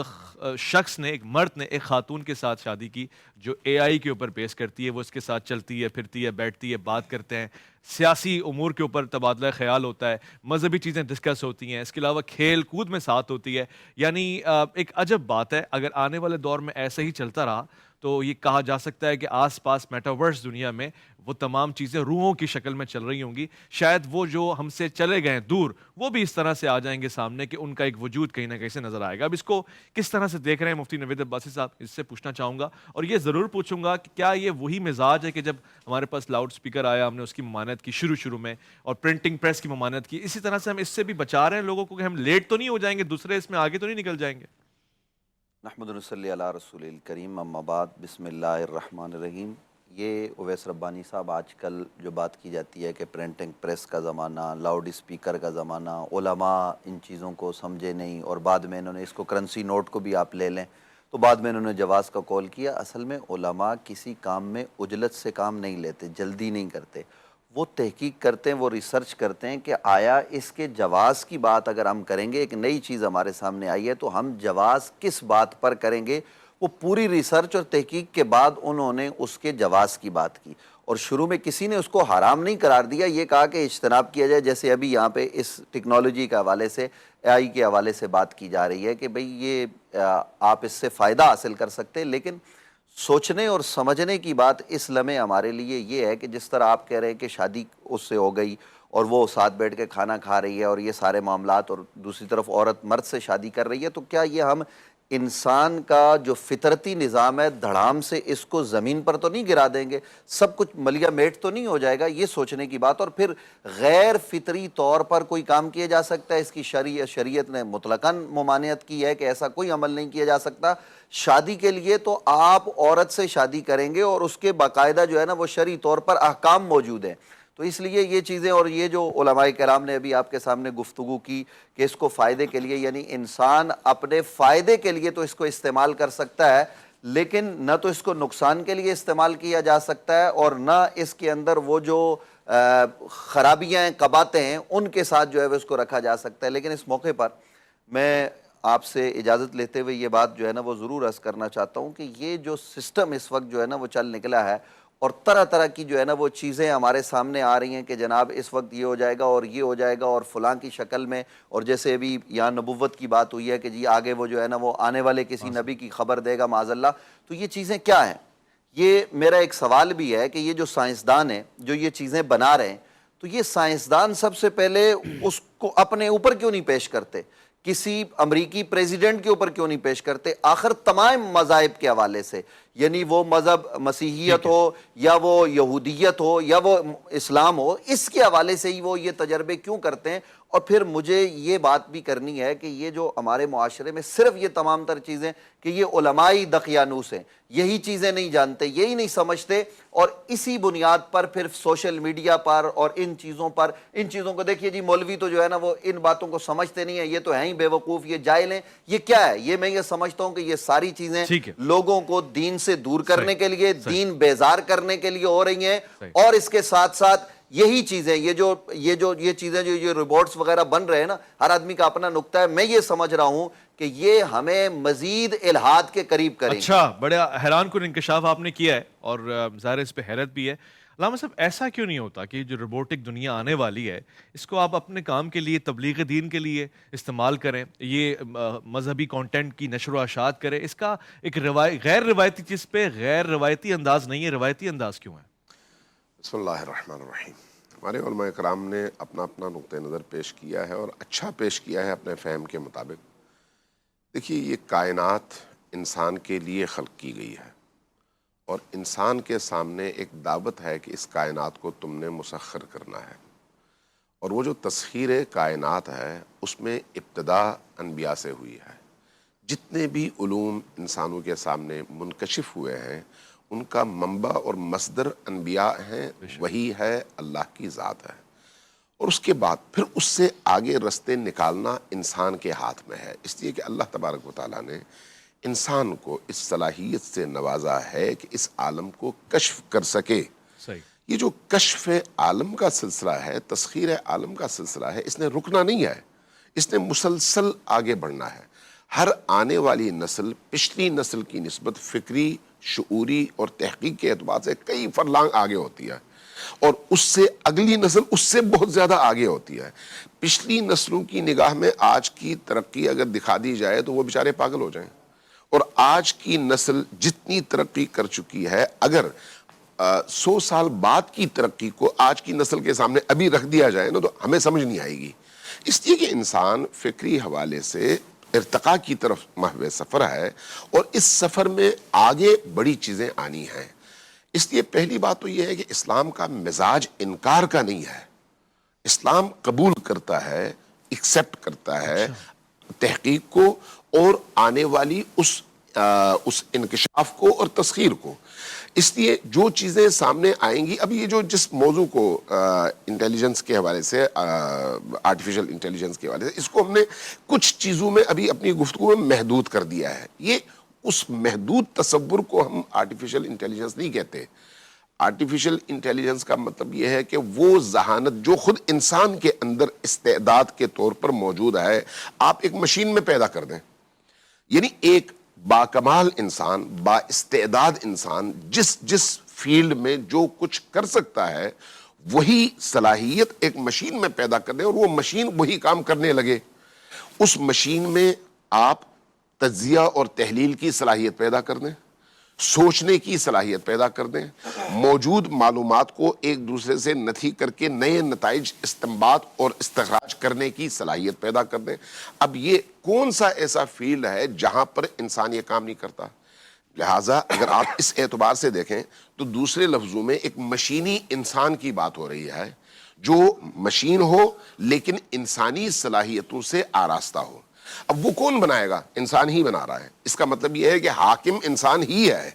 شخص نے، ایک مرد نے ایک خاتون کے ساتھ شادی کی جو اے آئی کے اوپر بیس کرتی ہے. وہ اس کے ساتھ چلتی ہے، پھرتی ہے، بیٹھتی ہے، بات کرتے ہیں، سیاسی امور کے اوپر تبادلہ خیال ہوتا ہے، مذہبی چیزیں ڈسکس ہوتی ہیں، اس کے علاوہ کھیل کود میں ساتھ ہوتی ہے. یعنی ایک عجب بات ہے. اگر آنے والے دور میں ایسے ہی چلتا رہا تو یہ کہا جا سکتا ہے کہ آس پاس میٹاورس دنیا میں وہ تمام چیزیں روحوں کی شکل میں چل رہی ہوں گی. شاید وہ جو ہم سے چلے گئے دور وہ بھی اس طرح سے آ جائیں گے سامنے کہ ان کا ایک وجود کہیں نہ کہیں سے نظر آئے گا. اب اس کو کس طرح سے دیکھ رہے ہیں مفتی نوید عباسی صاحب، اس سے پوچھنا چاہوں گا. اور یہ ضرور پوچھوں گا کہ کیا یہ وہی مزاج ہے کہ جب ہمارے پاس لاؤڈ سپیکر آیا ہم نے اس کی ممانعت کی شروع میں، اور پرنٹنگ پریس کی ممانعت کی، اسی طرح سے ہم اس سے بھی بچا رہے ہیں لوگوں کو کہ ہم لیٹ تو نہیں ہو جائیں گے، دوسرے اس میں آگے تو نہیں نکل جائیں گے؟ نحمد و نصلی علی رسول الکریم، اما بعد، بسم اللہ الرحمن الرحیم. یہ اویس ربانی صاحب، آج کل جو بات کی جاتی ہے کہ پرنٹنگ پریس کا زمانہ، لاؤڈ اسپیکر کا زمانہ، علماء ان چیزوں کو سمجھے نہیں، اور بعد میں انہوں نے اس کو کرنسی نوٹ کو بھی آپ لے لیں تو بعد میں انہوں نے جواز کا کال کیا. اصل میں علماء کسی کام میں عجلت سے کام نہیں لیتے، جلدی نہیں کرتے. وہ تحقیق کرتے ہیں، وہ ریسرچ کرتے ہیں کہ آیا اس کے جواز کی بات اگر ہم کریں گے، ایک نئی چیز ہمارے سامنے آئی ہے تو ہم جواز کس بات پر کریں گے. وہ پوری ریسرچ اور تحقیق کے بعد انہوں نے اس کے جواز کی بات کی، اور شروع میں کسی نے اس کو حرام نہیں قرار دیا، یہ کہا کہ اجتناب کیا جائے. جیسے ابھی یہاں پہ اس ٹیکنالوجی کے حوالے سے، اے آئی کے حوالے سے بات کی جا رہی ہے کہ بھئی یہ آپ اس سے فائدہ حاصل کر سکتے ہیں، لیکن سوچنے اور سمجھنے کی بات اس لمحے ہمارے لیے یہ ہے کہ جس طرح آپ کہہ رہے ہیں کہ شادی اس سے ہو گئی اور وہ ساتھ بیٹھ کے کھانا کھا رہی ہے اور یہ سارے معاملات، اور دوسری طرف عورت مرد سے شادی کر رہی ہے، تو کیا یہ ہم انسان کا جو فطرتی نظام ہے دھڑام سے اس کو زمین پر تو نہیں گرا دیں گے، سب کچھ ملیا میٹ تو نہیں ہو جائے گا؟ یہ سوچنے کی بات. اور پھر غیر فطری طور پر کوئی کام کیا جا سکتا ہے، اس کی شریعت نے مطلقاً ممانعت کی ہے کہ ایسا کوئی عمل نہیں کیا جا سکتا. شادی کے لیے تو آپ عورت سے شادی کریں گے اور اس کے باقاعدہ جو ہے نا وہ شرعی طور پر احکام موجود ہیں. تو اس لیے یہ چیزیں اور یہ جو علماء کرام نے ابھی آپ کے سامنے گفتگو کی کہ اس کو فائدے کے لیے، یعنی انسان اپنے فائدے کے لیے تو اس کو استعمال کر سکتا ہے، لیکن نہ تو اس کو نقصان کے لیے استعمال کیا جا سکتا ہے، اور نہ اس کے اندر وہ جو خرابیاں ہیں، قباطیں ہیں، ان کے ساتھ جو ہے وہ اس کو رکھا جا سکتا ہے۔ لیکن اس موقع پر میں آپ سے اجازت لیتے ہوئے یہ بات جو ہے نا وہ ضرور عرض کرنا چاہتا ہوں کہ یہ جو سسٹم اس وقت جو ہے نا وہ چل نکلا ہے، اور طرح طرح کی جو ہے نا وہ چیزیں ہمارے سامنے آ رہی ہیں کہ جناب اس وقت یہ ہو جائے گا اور یہ ہو جائے گا اور فلاں کی شکل میں، اور جیسے ابھی یہاں نبوت کی بات ہوئی ہے کہ جی آگے وہ جو ہے نا وہ آنے والے کسی نبی کی خبر دے گا معاذ اللہ، تو یہ چیزیں کیا ہیں؟ یہ میرا ایک سوال بھی ہے کہ یہ جو سائنسدان ہیں جو یہ چیزیں بنا رہے ہیں، تو یہ سائنسدان سب سے پہلے اس کو اپنے اوپر کیوں نہیں پیش کرتے؟ کسی امریکی پریزیڈنٹ کے اوپر کیوں نہیں پیش کرتے؟ آخر تمام مذاہب کے حوالے سے، یعنی وہ مذہب مسیحیت ہو یا وہ یہودیت ہو یا وہ اسلام ہو، اس کے حوالے سے ہی وہ یہ تجربے کیوں کرتے ہیں؟ اور پھر مجھے یہ بات بھی کرنی ہے کہ یہ جو ہمارے معاشرے میں صرف یہ تمام تر چیزیں کہ یہ علمائی دقیانوس ہیں، یہی چیزیں نہیں جانتے، یہی نہیں سمجھتے، اور اسی بنیاد پر پھر سوشل میڈیا پر اور ان چیزوں کو دیکھیے جی مولوی تو جو ہے نا وہ ان باتوں کو سمجھتے نہیں ہیں، یہ تو ہیں ہی بے وقوف، یہ جاہل ہیں، یہ کیا ہے؟ یہ میں یہ سمجھتا ہوں کہ یہ ساری چیزیں لوگوں کو دین سے دور کرنے کے لیے، دین بیزار کرنے کے لیے ہو رہی ہیں، اور اس کے ساتھ ساتھ یہی چیزیں یہ چیزیں جو یہ روبوٹس وغیرہ بن رہے ہیں نا، ہر آدمی کا اپنا نقطہ ہے، میں یہ سمجھ رہا ہوں کہ یہ ہمیں مزید الحاد کے قریب کریں۔ اچھا، بڑا حیران کن انکشاف آپ نے کیا ہے، اور ظاہر اس پہ حیرت بھی ہے۔ علامہ صاحب، ایسا کیوں نہیں ہوتا کہ جو روبوٹک دنیا آنے والی ہے اس کو آپ اپنے کام کے لیے، تبلیغ دین کے لیے استعمال کریں، یہ مذہبی کانٹینٹ کی نشر و اشاعت کریں؟ اس کا ایک غیر روایتی چیز پہ غیر روایتی انداز نہیں ہے، روایتی انداز کیوں ہے؟ بسم اللہ الرحمن الرحیم۔ ہمارے علماء کرام نے اپنا اپنا نقطہ نظر پیش کیا ہے، اور اچھا پیش کیا ہے اپنے فہم کے مطابق۔ دیکھیے، یہ کائنات انسان کے لیے خلق کی گئی ہے، اور انسان کے سامنے ایک دعوت ہے کہ اس کائنات کو تم نے مسخر کرنا ہے، اور وہ جو تسخیر کائنات ہے اس میں ابتدا انبیاء سے ہوئی ہے۔ جتنے بھی علوم انسانوں کے سامنے منکشف ہوئے ہیں ان کا منبع اور مصدر انبیاء ہیں، وہی ہے، اللہ کی ذات ہے، اور اس کے بعد پھر اس سے آگے رستے نکالنا انسان کے ہاتھ میں ہے۔ اس لیے کہ اللہ تبارک و تعالیٰ نے انسان کو اس صلاحیت سے نوازا ہے کہ اس عالم کو کشف کر سکے۔ یہ جو کشف عالم کا سلسلہ ہے، تسخیر عالم کا سلسلہ ہے، اس نے رکنا نہیں ہے، اس نے مسلسل آگے بڑھنا ہے۔ ہر آنے والی نسل پچھلی نسل کی نسبت فکری، شعوری اور تحقیق کے اعتبار سے کئی فرلانگ آگے ہوتی ہے، اور اس سے اگلی نسل اس سے بہت زیادہ آگے ہوتی ہے۔ پچھلی نسلوں کی نگاہ میں آج کی ترقی اگر دکھا دی جائے تو وہ بیچارے پاگل ہو جائیں، اور آج کی نسل جتنی ترقی کر چکی ہے، اگر 100 سال بعد کی ترقی کو آج کی نسل کے سامنے ابھی رکھ دیا جائے نا تو ہمیں سمجھ نہیں آئے گی۔ اس لیے کہ انسان فکری حوالے سے ارتقاء کی طرف محو سفر ہے، اور اس سفر میں آگے بڑی چیزیں آنی ہیں۔ اس لیے پہلی بات تو یہ ہے کہ اسلام کا مزاج انکار کا نہیں ہے، اسلام قبول کرتا ہے، ایکسیپٹ کرتا ہے تحقیق کو اور آنے والی اس انکشاف کو اور تسخیر کو۔ اس لیے جو چیزیں سامنے آئیں گی، اب یہ جو جس موضوع کو انٹیلیجنس کے حوالے سے، آرٹیفیشل انٹیلیجنس کے حوالے سے، اس کو ہم نے کچھ چیزوں میں ابھی اپنی گفتگو میں محدود کر دیا ہے۔ یہ اس محدود تصور کو ہم آرٹیفیشل انٹیلیجنس نہیں کہتے۔ آرٹیفیشل انٹیلیجنس کا مطلب یہ ہے کہ وہ ذہانت جو خود انسان کے اندر استعداد کے طور پر موجود ہے، آپ ایک مشین میں پیدا کر دیں، یعنی ایک باکمال انسان، با استعداد انسان جس فیلڈ میں جو کچھ کر سکتا ہے وہی صلاحیت ایک مشین میں پیدا کر دیں، اور وہ مشین وہی کام کرنے لگے۔ اس مشین میں آپ تجزیہ اور تحلیل کی صلاحیت پیدا کر دیں، سوچنے کی صلاحیت پیدا کر دیں، موجود معلومات کو ایک دوسرے سے نتھی کر کے نئے نتائج استنباط اور استخراج کرنے کی صلاحیت پیدا کر دیں۔ اب یہ کون سا ایسا فیلڈ ہے جہاں پر انسان یہ کام نہیں کرتا؟ لہٰذا اگر آپ اس اعتبار سے دیکھیں تو دوسرے لفظوں میں ایک مشینی انسان کی بات ہو رہی ہے، جو مشین ہو لیکن انسانی صلاحیتوں سے آراستہ ہو۔ اب وہ کون بنائے گا؟ انسان ہی بنا رہا ہے۔ اس کا مطلب یہ ہے کہ حاکم انسان ہی ہے،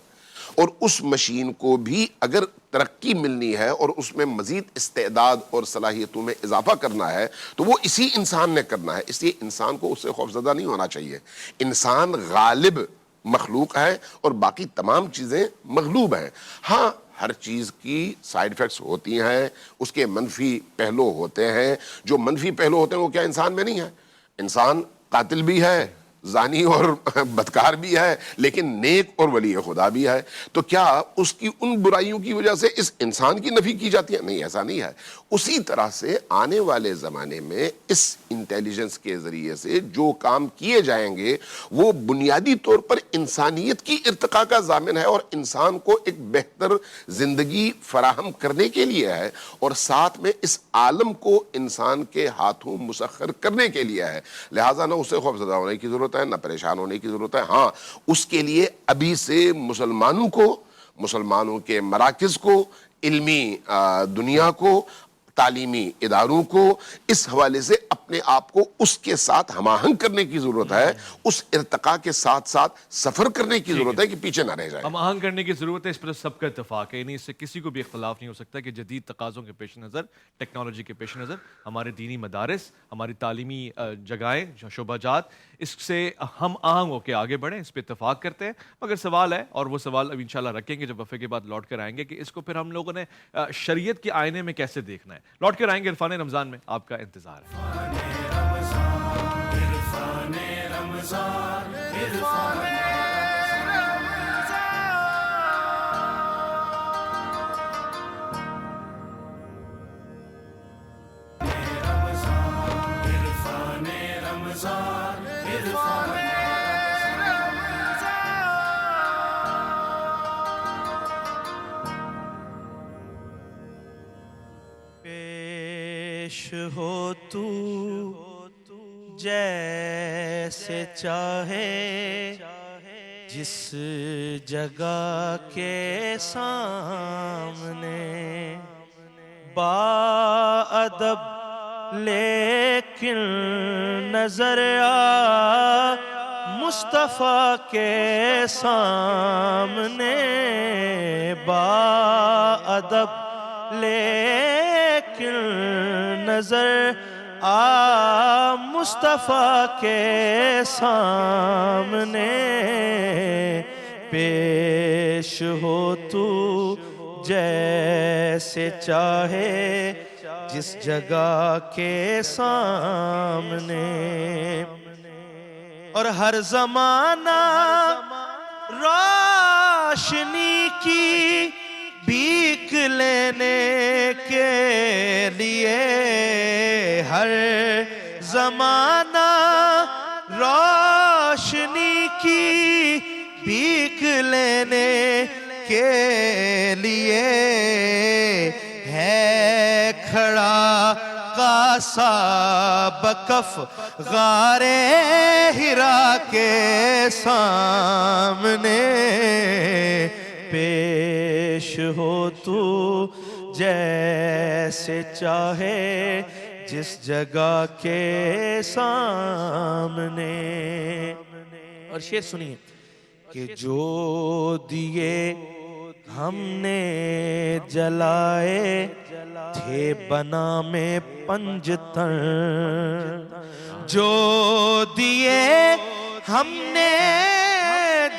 اور اس مشین کو بھی اگر ترقی ملنی ہے اور اس میں مزید استعداد اور صلاحیتوں میں اضافہ کرنا ہے تو وہ اسی انسان نے کرنا ہے. اس لیے انسان کو اس سے خوفزدہ نہیں ہونا چاہیے. انسان غالب مخلوق ہے اور باقی تمام چیزیں مغلوب ہیں. ہاں ہر چیز کی سائیڈ ایفیکٹس ہوتی ہیں, اس کے منفی پہلو ہوتے ہیں. جو منفی پہلو ہوتے ہیں وہ کیا انسان میں نہیں ہے؟ انسان قاتل بھی ہے, زانی اور بدکار بھی ہے, لیکن نیک اور ولی خدا بھی ہے. تو کیا اس کی ان برائیوں کی وجہ سے اس انسان کی نفی کی جاتی ہے؟ نہیں, ایسا نہیں ہے. اسی طرح سے آنے والے زمانے میں اس انٹیلیجنس کے ذریعے سے جو کام کیے جائیں گے وہ بنیادی طور پر انسانیت کی ارتقاء کا ضامن ہے اور انسان کو ایک بہتر زندگی فراہم کرنے کے لیے ہے, اور ساتھ میں اس عالم کو انسان کے ہاتھوں مسخر کرنے کے لیے ہے. لہٰذا نہ اسے خوفزدہ ہونے کی ضرورت ہے, نہ پریشان ہونے کی ضرورت ہے. ہاں اس کے لیے ابھی سے مسلمانوں کو, مسلمانوں کے مراکز کو, علمی دنیا کو, تعلیمی اداروں کو اس حوالے سے اپنے آپ کو اس کے ساتھ ہم آہنگ کرنے کی ضرورت ہے. اس ارتقاء کے ساتھ ساتھ سفر کرنے کی ضرورت ہے کہ پیچھے نہ رہ جائے. ہم آہنگ کرنے کی ضرورت ہے, اس پر سب کا اتفاق ہے. اس سے کسی کو بھی اختلاف نہیں ہو سکتا کہ جدید تقاضوں کے پیش نظر, ٹیکنالوجی کے پیش نظر ہمارے دینی مدارس, ہماری تعلیمی جگہیں, شعبہ جات, اس سے ہم آہنگ ہو کے آگے بڑھیں. اس پہ اتفاق کرتے ہیں. مگر سوال ہے, اور وہ سوال اب انشاءاللہ رکھیں گے جب وقفے کے بعد لوٹ کر آئیں گے, کہ اس کو پھر ہم لوگوں نے شریعت کے آئینے میں کیسے دیکھنا ہے. لوٹ کر آئیں گے. عرفان رمضان میں آپ کا انتظار ہے. پیش ہو تو جیسے چاہے جس جگہ کے سامنے, باادب لیکن نظر آ مصطفیٰ کے سامنے, باادب لیکن نظر آ مصطفیٰ کے سامنے. پیش ہو تو جیسے چاہے جس جگہ کے سامنے, اور ہر زمانہ روشنی کی بھیک لینے کے لیے, ہر زمانہ روشنی کی بھیک لینے کے لیے ہے کھڑا قاصا بکف غار ہرا کے سامنے. پیش ہو تو جیسے چاہے جس جگہ کے سامنے. اور شعر سنیے کہ جو دیے ہم نے جلائے تھے بنا میں پنجتن, جو دیے ہم نے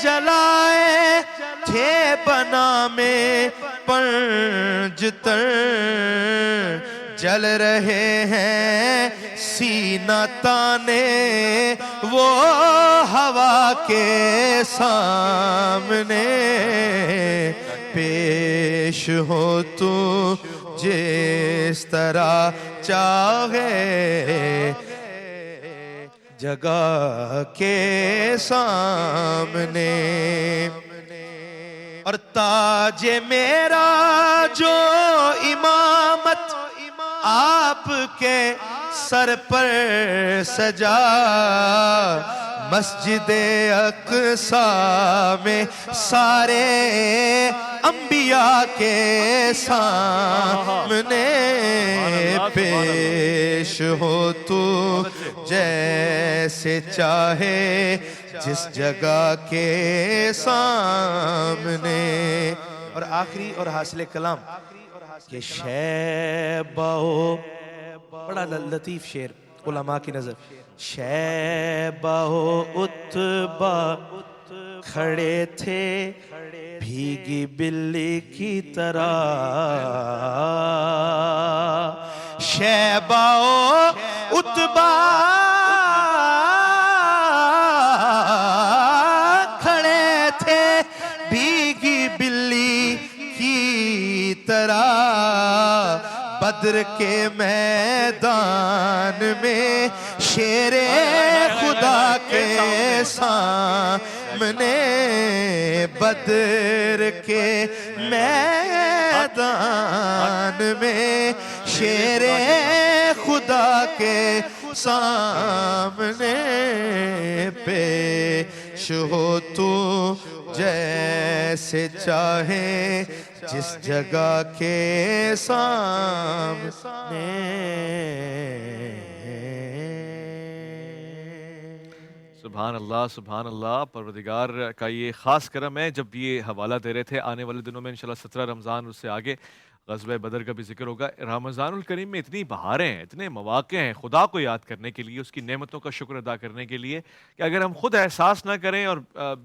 جلائے تھے بنا میں پنجتن, جل رہے ہیں سینہ تانے وہ ہوا کے سامنے. پیش ہو تو جس طرح چاہے جگہ کے سامنے, اور تاج میرا جو امامت آپ کے سر پر سجا, مسجد اقصیٰ میں سارے انبیاء کے سامنے. پیش ہو تو جیسے چاہے جس جگہ کے سامنے, اور آخری اور حاصل کلام کہ شیبہ، بڑا لطیف شعر علماء کی نظر، شیبہ و اتبا کھڑے تھے بھیگی بلی کی طرح، شیبہ و اتبا کھڑے تھے بھیگی بلی کی طرح، بدر کے میدان میں شیر خدا کے سامنے، بدر کے میدان میں شیر خدا کے سامنے، پیش ہو تو جیسے چاہے جس جگہ کے سامنے۔ سبحان اللہ سبحان اللہ، پروردگار کا یہ خاص کرم ہے۔ جب یہ حوالہ دے رہے تھے آنے والے دنوں میں انشاءاللہ 17 رمضان، اس سے آگے غزوہ بدر کا بھی ذکر ہوگا۔ رمضان الکریم میں اتنی بہاریں ہیں، اتنے مواقع ہیں خدا کو یاد کرنے کے لیے، اس کی نعمتوں کا شکر ادا کرنے کے لیے، کہ اگر ہم خود احساس نہ کریں اور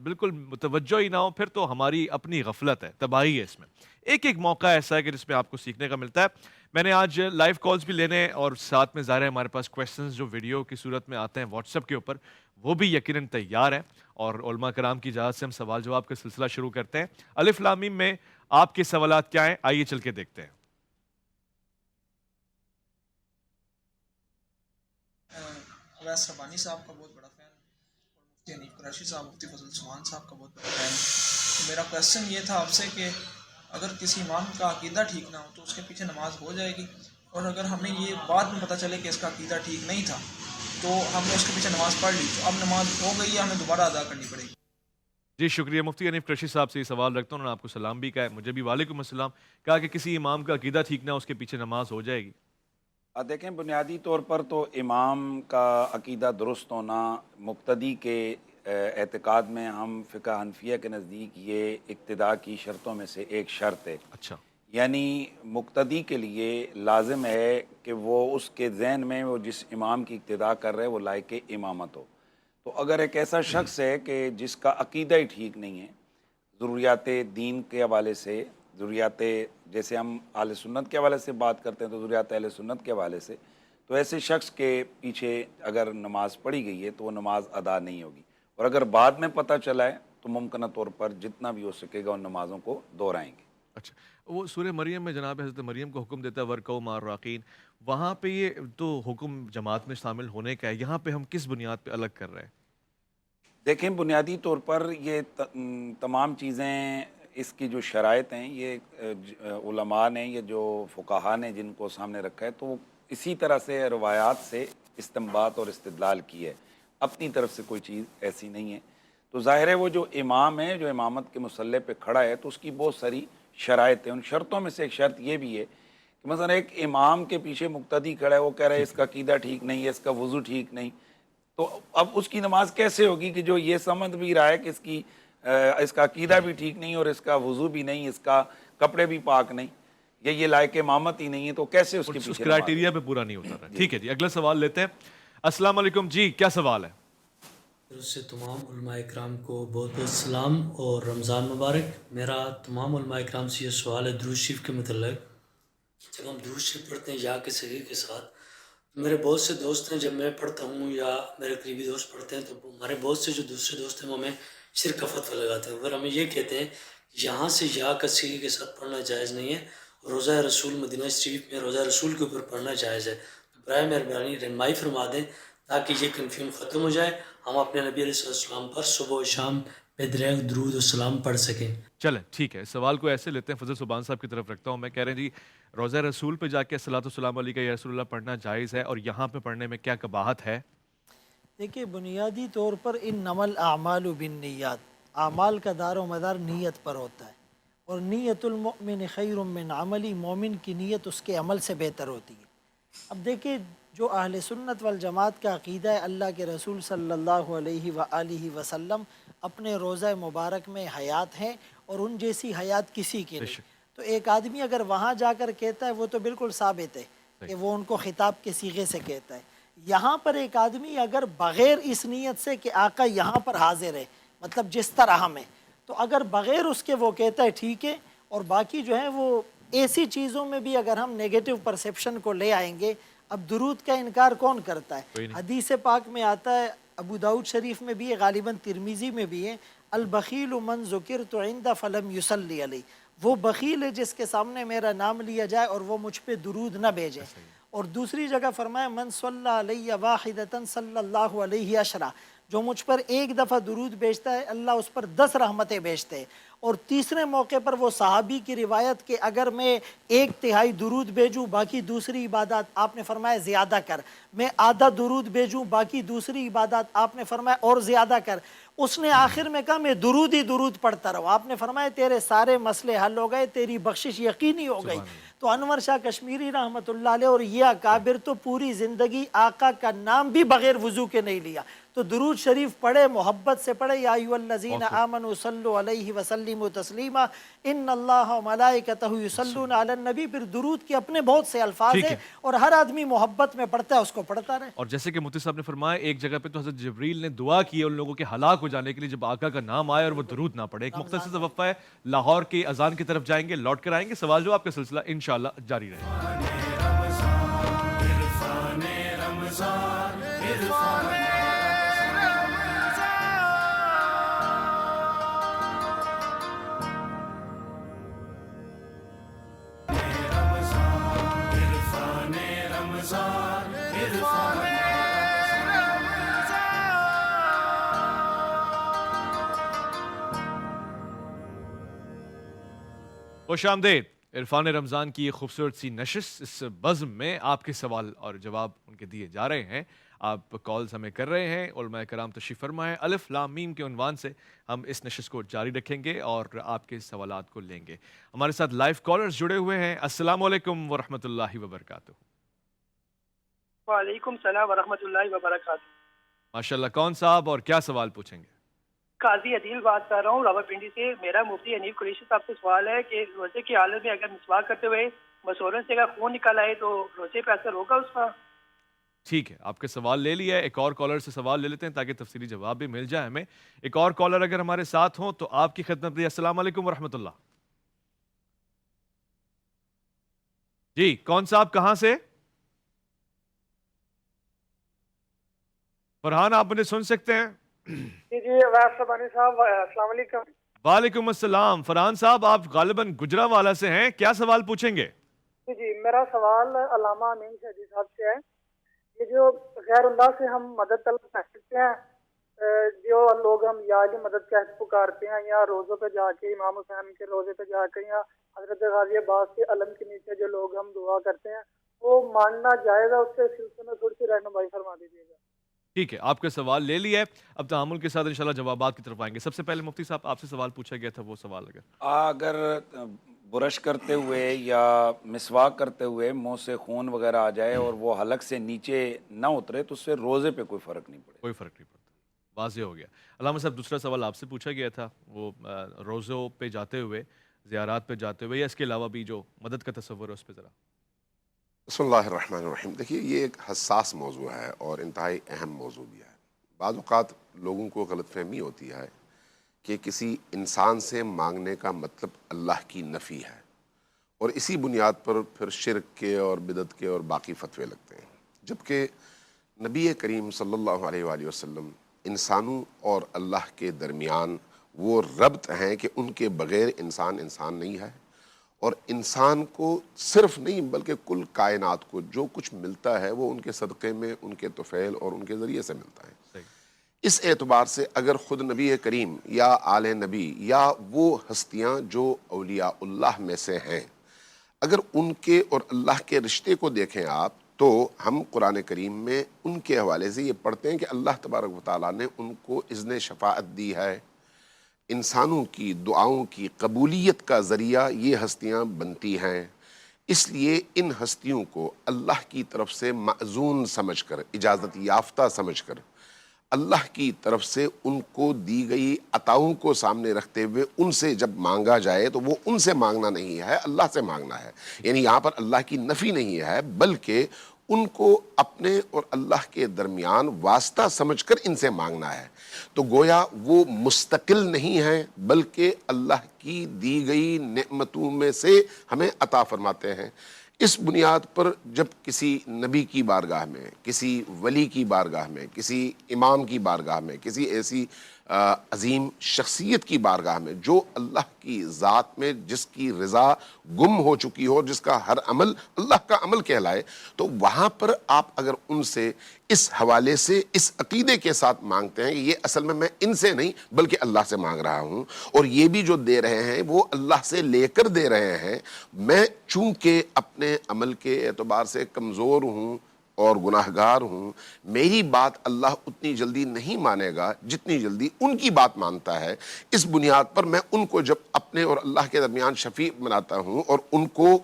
بالکل متوجہ ہی نہ ہو، پھر تو ہماری اپنی غفلت ہے، تباہی ہے اس میں۔ ایک ایک موقع ایسا ہے کہ جس میں آپ کو سیکھنے کا ملتا ہے۔ میں نے آج لائیو کالز بھی لینے اور ساتھ میں ظاہر ہے ہمارے پاس کویسچنز جو ویڈیو کی صورت میں آتے ہیں واٹس ایپ کے اوپر، وہ بھی یقیناً تیار ہیں، اور علماء کرام کی اجازت سے ہم سوال جواب کا سلسلہ شروع کرتے ہیں۔ الف لام میم میں آپ کے سوالات کیا ہیں، آئیے چل کے دیکھتے ہیں۔ اویس ربانی صاحب کا بہت بڑا فین اور مفتی حنیف قریشی صاحب، مفتی فضل سبحان صاحب کا بہت بڑا فین۔ تو میرا کویسچن یہ تھا آپ سے کہ اگر کسی امام کا عقیدہ ٹھیک نہ ہو تو اس کے پیچھے نماز ہو جائے گی، اور اگر ہمیں یہ بعد میں پتہ چلے کہ اس کا عقیدہ ٹھیک نہیں تھا تو ہم نے اس کے پیچھے نماز پڑھ لی، تو اب نماز ہو گئی ہے، ہمیں دوبارہ ادا کرنی پڑے گی؟ جی شکریہ، مفتی حنیف قریشی صاحب سے یہ سوال رکھتا ہوں، انہوں نے آپ کو سلام بھی کہا ہے، مجھے بھی وعلیکم السلام کہا کہ کسی امام کا عقیدہ ٹھیک نہ ہو اس کے پیچھے نماز ہو جائے گی۔ دیکھیں، بنیادی طور پر تو امام کا عقیدہ درست ہونا مقتدی کے اعتقاد میں، ہم فقہ حنفیہ کے نزدیک یہ اقتداء کی شرطوں میں سے ایک شرط ہے۔ اچھا، یعنی مقتدی کے لیے لازم ہے کہ وہ اس کے ذہن میں وہ جس امام کی اقتداء کر رہے وہ لائق امامت ہو۔ تو اگر ایک ایسا شخص ہے کہ جس کا عقیدہ ہی ٹھیک نہیں ہے، ضروریات دین کے حوالے سے، ضروریات جیسے ہم اہل سنت کے حوالے سے بات کرتے ہیں تو ضروریات اہل سنت کے حوالے سے، تو ایسے شخص کے پیچھے اگر نماز پڑھی گئی ہے تو وہ نماز ادا نہیں ہوگی، اور اگر بعد میں پتہ چلا ہے تو ممکنہ طور پر جتنا بھی ہو سکے گا ان نمازوں کو دہرائیں گے۔ اچھا، وہ سورہ مریم میں جناب حضرت مریم کو حکم دیتا ہے ورکعوا مع الراکعین، وہاں پہ یہ تو حکم جماعت میں شامل ہونے کا ہے، یہاں پہ ہم کس بنیاد پہ الگ کر رہے ہیں؟ دیکھیں، بنیادی طور پر یہ تمام چیزیں، اس کی جو شرائط ہیں، یہ علماء نے، یہ جو فقہا نے جن کو سامنے رکھا ہے، تو اسی طرح سے روایات سے استنباط اور استدلال کی ہے، اپنی طرف سے کوئی چیز ایسی نہیں ہے۔ تو ظاہر ہے وہ جو امام ہے، جو امامت کے مسلح پہ کھڑا ہے، تو اس کی بہت ساری شرائط ہیں۔ ان شرطوں میں سے ایک شرط یہ بھی ہے کہ مثلا ایک امام کے پیچھے مقتدی کھڑا ہے، وہ کہہ رہا ہے اس کا عقیدہ ٹھیک نہیں ہے، اس کا وضو ٹھیک نہیں، تو اب اس کی نماز کیسے ہوگی کہ جو یہ سمجھ بھی رہا ہے کہ اس کا عقیدہ بھی ٹھیک نہیں اور اس کا وضو بھی نہیں، اس کا کپڑے بھی پاک نہیں، یا یہ لائق امامت ہی نہیں ہے، تو کیسے اس کے اس پیچھے کرائٹیریا پہ پورا نہیں ہوتا رہا۔ ٹھیک ہے جی، اگلا سوال لیتے ہیں۔ السلام علیکم جی، کیا سوال ہے؟ اس سے تمام علماء اکرام کو بہت بہت سلام اور رمضان مبارک۔ میرا تمام علماء اکرام سے یہ سوال ہے درود شریف کے متعلق۔ جب ہم درود شریف پڑھتے ہیں یا کے صحیح کے ساتھ، میرے بہت سے دوست ہیں، جب میں پڑھتا ہوں یا میرے قریبی دوست پڑھتے ہیں تو ہمارے بہت سے جو دوسرے دوست ہیں وہ ہمیں شرک کا فتویٰ لگاتے ہیں، پھر ہمیں یہ کہتے ہیں یہاں سے یا کا صحیح کے ساتھ پڑھنا جائز نہیں ہے، روزہ رسول مدینہ شریف میں روزہ رسول کے اوپر پڑھنا جائز ہے۔ برائے مہربانی رہنمائی فرما دیں تاکہ یہ کنفیوژن ختم ہو جائے، ہم اپنے نبی علیہ السلام پر صبح و شام بے دریغ درود و سلام پڑھ سکیں۔ چلیں ٹھیک ہے، اس سوال کو ایسے لیتے ہیں، فضل سبحان صاحب کی طرف رکھتا ہوں میں، کہہ رہے ہیں جی روزہ رسول پہ جا کے الصلاۃ والسلام علیکہ یا رسول اللہ پڑھنا جائز ہے، اور یہاں پہ پڑھنے میں کیا قباحت ہے؟ دیکھیے، بنیادی طور پر انما الاعمال بالنیات، اعمال کا دار و مدار نیت پر ہوتا ہے، اور نیت المؤمن خیر من عملی، مومن کی نیت اس کے عمل سے بہتر ہوتی ہے۔ اب دیکھیے، جو اہل سنت والجماعت کا عقیدہ ہے، اللہ کے رسول صلی اللہ علیہ وآلہ وسلم اپنے روضہ مبارک میں حیات ہیں اور ان جیسی حیات کسی کی نہیں. تو ایک آدمی اگر وہاں جا کر کہتا ہے وہ تو بالکل ثابت ہے کہ وہ ان کو خطاب کے صیغے سے کہتا ہے. یہاں پر ایک آدمی اگر بغیر اس نیت سے کہ آقا یہاں پر حاضر ہے مطلب جس طرح ہم ہیں، تو اگر بغیر اس کے وہ کہتا ہے ٹھیک ہے. اور باقی جو ہے وہ ایسی چیزوں میں بھی اگر ہم نیگیٹو پرسیپشن کو لے آئیں گے، اب درود کا انکار کون کرتا ہے؟ حدیث پاک میں آتا ہے، ابو داؤد شریف میں بھی ہے، غالباً ترمیزی میں بھی ہے، البخیل من ذکرت عند فلم یصلی علی، وہ بخیل ہے جس کے سامنے میرا نام لیا جائے اور وہ مجھ پہ درود نہ بھیجے. اور دوسری جگہ فرمایا من صلی علیہ واحدۃ صلی اللہ علیہ عشرہ، جو مجھ پر ایک دفعہ درود بھیجتا ہے اللہ اس پر 10 رحمتیں بھیجتے ہیں. اور تیسرے موقع پر وہ صحابی کی روایت کہ اگر میں 1/3 درود بھیجوں باقی دوسری عبادات، آپ نے فرمایا زیادہ کر، میں آدھا درود بھیجوں باقی دوسری عبادات، آپ نے فرمایا اور زیادہ کر. اس نے آخر میں کہا میں درود ہی درود پڑھتا رہا. آپ نے فرمایا تیرے سارے مسئلے حل ہو گئے، تیری بخشش یقینی ہو گئی. تو انور شاہ کشمیری رحمۃ اللہ علیہ اور یہ اکابر تو پوری زندگی آقا کا نام بھی بغیر وضو کے نہیں لیا. تو درود شریف پڑھے، محبت سے پڑھے، یا ایھا الذین آمنوا صلوا علیہ وسلموا تسلیما ان اللہ وملائکتہ یصلون علی النبی. پھر درود کے اپنے بہت سے الفاظ ہیں اور ہر آدمی محبت میں پڑھتا ہے، اس کو پڑھتا رہے. اور جیسے کہ مفتی صاحب نے فرمایا ایک جگہ پہ تو حضرت جبریل نے دعا کی ہے ان لوگوں کے ہلاک ہو جانے کے لیے جب آقا کا نام آئے اور وہ درود نہ پڑھے. ایک مختصر سا وقفہ ہے، لاہور کی اذان کی طرف جائیں گے، لوٹ کر آئیں گے، سوال جواب کا سلسلہ انشاءاللہ جاری رہے گا. خوش آمدید. عرفان رمضان کی یہ خوبصورت سی نشست، اس بزم میں آپ کے سوال اور جواب ان کے دیے جا رہے ہیں. آپ کالز ہمیں کر رہے ہیں. علماء کرام تشریف فرما ہے. الف لام میم کے عنوان سے ہم اس نشست کو جاری رکھیں گے اور آپ کے سوالات کو لیں گے. ہمارے ساتھ لائیو کالرز جڑے ہوئے ہیں. السلام علیکم ورحمۃ اللہ وبرکاتہ. وعلیکم السلام ورحمۃ اللہ وبرکاتہ. ماشاءاللہ. کون صاحب اور کیا سوال پوچھیں گے؟ قاضی عدیل بات کر رہا ہوں راولپنڈی سے. میرا مفتی حنیف قریشی صاحب سے سوال ہے کہ روزے کی حالت میں اگر مسواک کرتے ہوئے مسورن سے اگر خون نکل آئے تو روزے پہ اثر ہوگا اس کا؟ ٹھیک ہے، آپ کے سوال لے لیا ہے. ایک اور کالر سے سوال لے لیتے ہیں تاکہ تفصیلی جواب بھی مل جائے ہمیں. ایک اور کالر اگر ہمارے ساتھ ہوں تو آپ کی خدمت میں. السلام علیکم ورحمۃ اللہ. جی کون صاحب کہاں سے؟ فرحان آپ مجھے سن سکتے ہیں؟ جی ویس ربانی صاحب السلام علیکم. وعلیکم السلام. فرحان صاحب آپ غالباً گجرانوالہ سے ہیں، کیا سوال پوچھیں گے؟ جی میرا سوال علامہ امین شہدی صاحب سے ہے. یہ جو غیر اللہ سے ہم مدد طلب کر سکتے ہیں، جو لوگ ہم یا علی مدد کہہ پکارتے ہیں، یا روزوں پہ جا کے امام حسین کے روزے پہ جا کے، یا حضرت غازی عباس کے علم کے نیچے جو لوگ ہم دعا کرتے ہیں، وہ ماننا جائز ہے؟ اس کے سلسلے میں تھوڑی سی رہنمائی فرما دیجیے گا. ٹھیک ہے، آپ کا سوال لے لیا ہے. اب تحمل کے ساتھ انشاءاللہ جوابات کی طرف آئیں گے. سب سے پہلے مفتی صاحب آپ سے سوال پوچھا گیا تھا، وہ سوال اگر برش کرتے ہوئے یا مسواک کرتے ہوئے منہ سے خون وغیرہ آ جائے اور وہ حلق سے نیچے نہ اترے تو اس سے روزے پہ کوئی فرق نہیں پڑے. کوئی فرق نہیں پڑتا، واضح ہو گیا. علامہ صاحب دوسرا سوال آپ سے پوچھا گیا تھا، وہ روزوں پہ جاتے ہوئے، زیارات پہ جاتے ہوئے، یا اس کے علاوہ بھی جو مدد کا تصور ہے اس پہ ذرا. بسم اللہ الرحمن الرحیم. دیکھیے یہ ایک حساس موضوع ہے اور انتہائی اہم موضوع بھی ہے. بعض اوقات لوگوں کو غلط فہمی ہوتی ہے کہ کسی انسان سے مانگنے کا مطلب اللہ کی نفی ہے، اور اسی بنیاد پر پھر شرک کے اور بدعت کے اور باقی فتوے لگتے ہیں. جبکہ نبی کریم صلی اللہ علیہ وآلہ وسلم انسانوں اور اللہ کے درمیان وہ ربط ہیں کہ ان کے بغیر انسان نہیں ہے، اور انسان کو صرف نہیں بلکہ کل کائنات کو جو کچھ ملتا ہے وہ ان کے صدقے میں، ان کے طفیل اور ان کے ذریعے سے ملتا ہے. اس اعتبار سے اگر خود نبی کریم یا آل نبی یا وہ ہستیاں جو اولیاء اللہ میں سے ہیں، اگر ان کے اور اللہ کے رشتے کو دیکھیں آپ، تو ہم قرآن کریم میں ان کے حوالے سے یہ پڑھتے ہیں کہ اللہ تبارک و تعالیٰ نے ان کو اذن شفاعت دی ہے. انسانوں کی دعاؤں کی قبولیت کا ذریعہ یہ ہستیاں بنتی ہیں. اس لیے ان ہستیوں کو اللہ کی طرف سے معزون سمجھ کر، اجازت یافتہ سمجھ کر اللہ کی طرف سے ان کو دی گئی عطاؤں کو سامنے رکھتے ہوئے ان سے جب مانگا جائے تو وہ ان سے مانگنا نہیں ہے، اللہ سے مانگنا ہے. یعنی یہاں پر اللہ کی نفی نہیں ہے، بلکہ ان کو اپنے اور اللہ کے درمیان واسطہ سمجھ کر ان سے مانگنا ہے. تو گویا وہ مستقل نہیں ہے، بلکہ اللہ کی دی گئی نعمتوں میں سے ہمیں عطا فرماتے ہیں. اس بنیاد پر جب کسی نبی کی بارگاہ میں، کسی ولی کی بارگاہ میں، کسی امام کی بارگاہ میں، کسی ایسی عظیم شخصیت کی بارگاہ میں جو اللہ کی ذات میں جس کی رضا گم ہو چکی ہو، جس کا ہر عمل اللہ کا عمل کہلائے، تو وہاں پر آپ اگر ان سے اس حوالے سے اس عقیدے کے ساتھ مانگتے ہیں کہ یہ اصل میں ان سے نہیں بلکہ اللہ سے مانگ رہا ہوں، اور یہ بھی جو دے رہے ہیں وہ اللہ سے لے کر دے رہے ہیں، میں چونکہ اپنے عمل کے اعتبار سے کمزور ہوں اور گناہگار ہوں، میری بات اللہ اتنی جلدی نہیں مانے گا جتنی جلدی ان کی بات مانتا ہے. اس بنیاد پر میں ان کو جب اپنے اور اللہ کے درمیان شفیع بناتا ہوں اور ان کو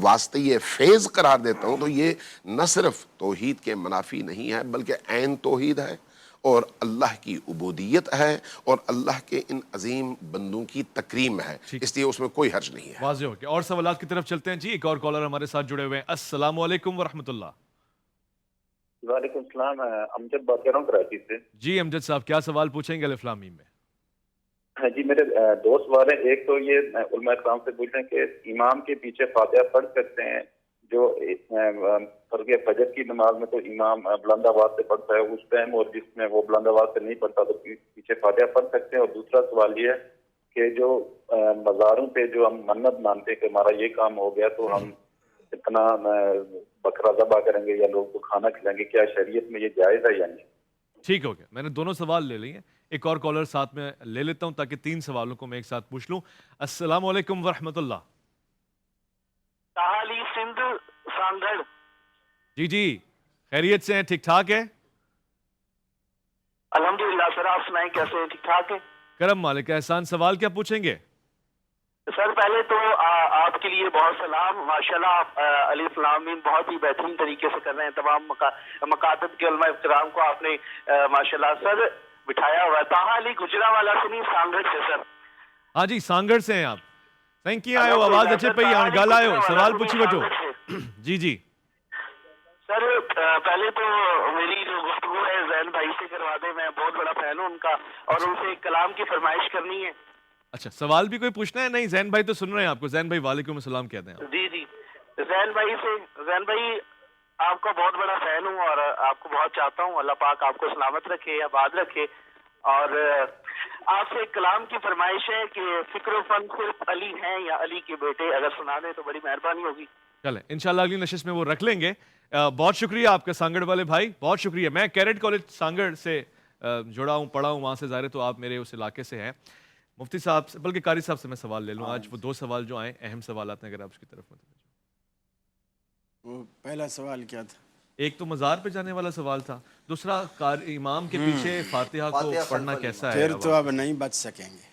واسطے یہ فیض قرار دیتا ہوں، تو یہ نہ صرف توحید کے منافی نہیں ہے بلکہ عین توحید ہے اور اللہ کی عبودیت ہے اور اللہ کے ان عظیم بندوں کی تکریم ہے. اس لیے اس میں کوئی حرج نہیں ہے. واضح ہو گیا. اور سوالات کی طرف چلتے ہیں. جی ایک اور کالر ہمارے ساتھ جڑے ہوئے ہیں. السلام علیکم ورحمۃ اللہ. وعلیکم السلام. امجد بات کر رہا ہوں کراچی سے. جی امجد صاحب کیا سوال پوچھیں گے الف لام میم میں؟ ہاں جی میرے دو سوال ہیں. ایک تو یہ علماء کرام سے پوچھ رہے ہیں کہ امام کے پیچھے فاتحہ پڑھ سکتے ہیں؟ جو فرض فجر کی نماز میں تو امام بلند آواز سے پڑھتا ہے اس ٹائم، اور جس میں وہ بلند آواز سے نہیں پڑھتا تو پیچھے فاتحہ پڑھ سکتے ہیں؟ اور دوسرا سوال یہ ہے کہ جو مزاروں پہ جو ہم منت مانتے ہیں کہ ہمارا یہ کام ہو گیا تو ہم اتنا بکرا ذبح کریں گے یا لوگوں کو کھانا کھلائیں گے، کیا شریعت میں یہ جائز ہے یا نہیں؟ ٹھیک ہو گیا. میں نے دونوں سوال لے لیے. ایک اور کالر ساتھ میں لے لیتا ہوں تاکہ 3 سوالوں کو میں ایک ساتھ پوچھ لوں. السلام علیکم ورحمۃ اللہ. تعالی سندھ سانگڑ. جی خیریت سے ہیں؟ ٹھیک ٹھاک ہے الحمدللہ سر. آپ سنائیں کیسے ہیں؟ ٹھیک ٹھاک ہے کرم مالک احسان. سوال کیا پوچھیں گے؟ سر پہلے تو آپ کے لیے بہت سلام. ماشاءاللہ آپ الف لام میم بہت ہی بہترین طریقے سے کر رہے ہیں. تمام مکاتب کے علماء کرام کو آپ نے ماشاءاللہ سر بٹھایا ہوا ہے. طاہا علی گجرانوالہ سے نہیں سانگڑ سے سر. ہاں جی سانگڑ سے ہیں آپ. Thank you. آئے ہو آواز اچھے پہ گل آئے ہو. سوال پوچھی بٹو. جی سر پہلے تو میری جو گفتگو ہے زین بھائی سے کروا دیں. میں بہت بڑا فین ہوں ان کا اور ان سے کلام کی فرمائش کرنی ہے. اچھا سوال بھی کوئی پوچھنا ہے؟ نہیں زین بھائی تو سن رہے ہیں آپ کو. زین بھائی وعلیکم السلام کہتے ہیں. جی زین بھائی سے. زین بھائی آپ کا بہت بڑا فین ہوں اور آپ کو بہت چاہتا ہوں. اللہ پاک آپ کو سلامت رکھے، آباد رکھے. اور آپ سے کلام کی فرمائش ہے کہ فکر و فن صرف علی ہیں یا علی کے بیٹے؟ اگر سنا دیں تو بڑی مہربانی ہوگی. چلیں انشاءاللہ اگلی نشست میں وہ رکھ لیں گے. بہت شکریہ آپ کا سانگڑ والے بھائی، بہت شکریہ. میں کیڈٹ کالج سانگڑ سے جڑا ہوں، پڑھا ہوں وہاں سے. ظاہر تو آپ میرے اس علاقے سے ہیں. مفتی صاحب سے بلکہ قاری صاحب سے میں سوال لے لوں. آج وہ 2 سوال جو آئے اہم سوالات ہیں، اگر آپ اس کی طرف متوجہ. وہ پہلا سوال کیا تھا؟ ایک تو مزار پہ جانے والا سوال تھا، دوسرا امام کے پیچھے فاتحہ کو پڑھنا کیسا ہے؟ پھر تو اب نہیں بچ سکیں گے.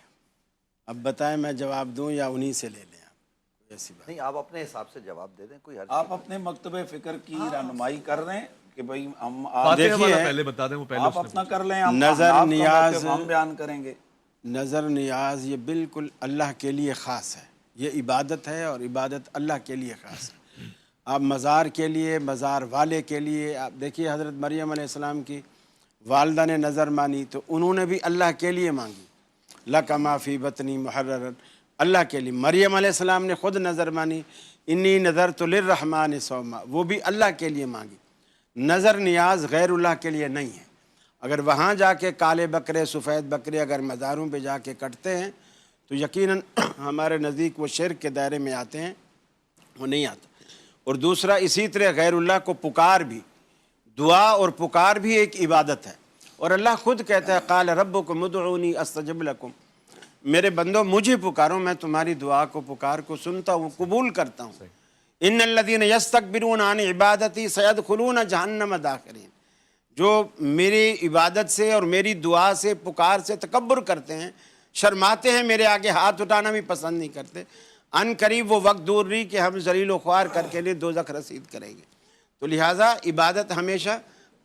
اب بتائیں میں جواب دوں یا انہی سے لے لیں؟ آپ ایسی بات نہیں، آپ اپنے حساب سے جواب دے دیں. کوئی آپ اپنے مکتب فکر کی رہنمائی کر رہے ہیں کہ بھائی ہم فاتحہ والا پہلے بتا دیں. وہ پہلے آپ اپنا کر لیں، نظر نیاز ہم بیان کریں گے. نظر نیاز یہ بالکل اللہ کے لیے خاص ہے. یہ عبادت ہے اور عبادت اللہ کے لیے خاص ہے. آپ مزار کے لیے، مزار والے کے لیے، آپ دیکھیے حضرت مریم علیہ السلام کی والدہ نے نظر مانی تو انہوں نے بھی اللہ کے لیے مانگی. لَكَ مَا فِي بَطْنِي مُحَرَّرًا، اللہ کے لیے. مریم علیہ السلام نے خود نظر مانی، انی نظرت للرحمن صوما، وہ بھی اللہ کے لیے مانگی. نظر نیاز غیر اللہ کے لیے نہیں ہے. اگر وہاں جا کے کالے بکرے سفید بکرے اگر مزاروں پہ جا کے کٹتے ہیں تو یقیناً ہمارے نزدیک وہ شرک کے دائرے میں آتے ہیں، وہ نہیں آتا. اور دوسرا اسی طرح غیر اللہ کو پکار بھی، دعا اور پکار بھی ایک عبادت ہے. اور اللہ خود کہتا ہے قال ربکم ادعونی استجب لکم، میرے بندو مجھے پکارو میں تمہاری دعا کو پکار کو سنتا ہوں، قبول کرتا ہوں. ان الذین یستکبرون عن عبادتی سیدخلون جہنم داخرین، جو میری عبادت سے اور میری دعا سے پکار سے تکبر کرتے ہیں، شرماتے ہیں، میرے آگے ہاتھ اٹھانا بھی پسند نہیں کرتے، ان قریب وہ وقت دور نہیں کہ ہم ذلیل و خوار کر کے لیے دوزخ رسید کریں گے. تو لہٰذا عبادت ہمیشہ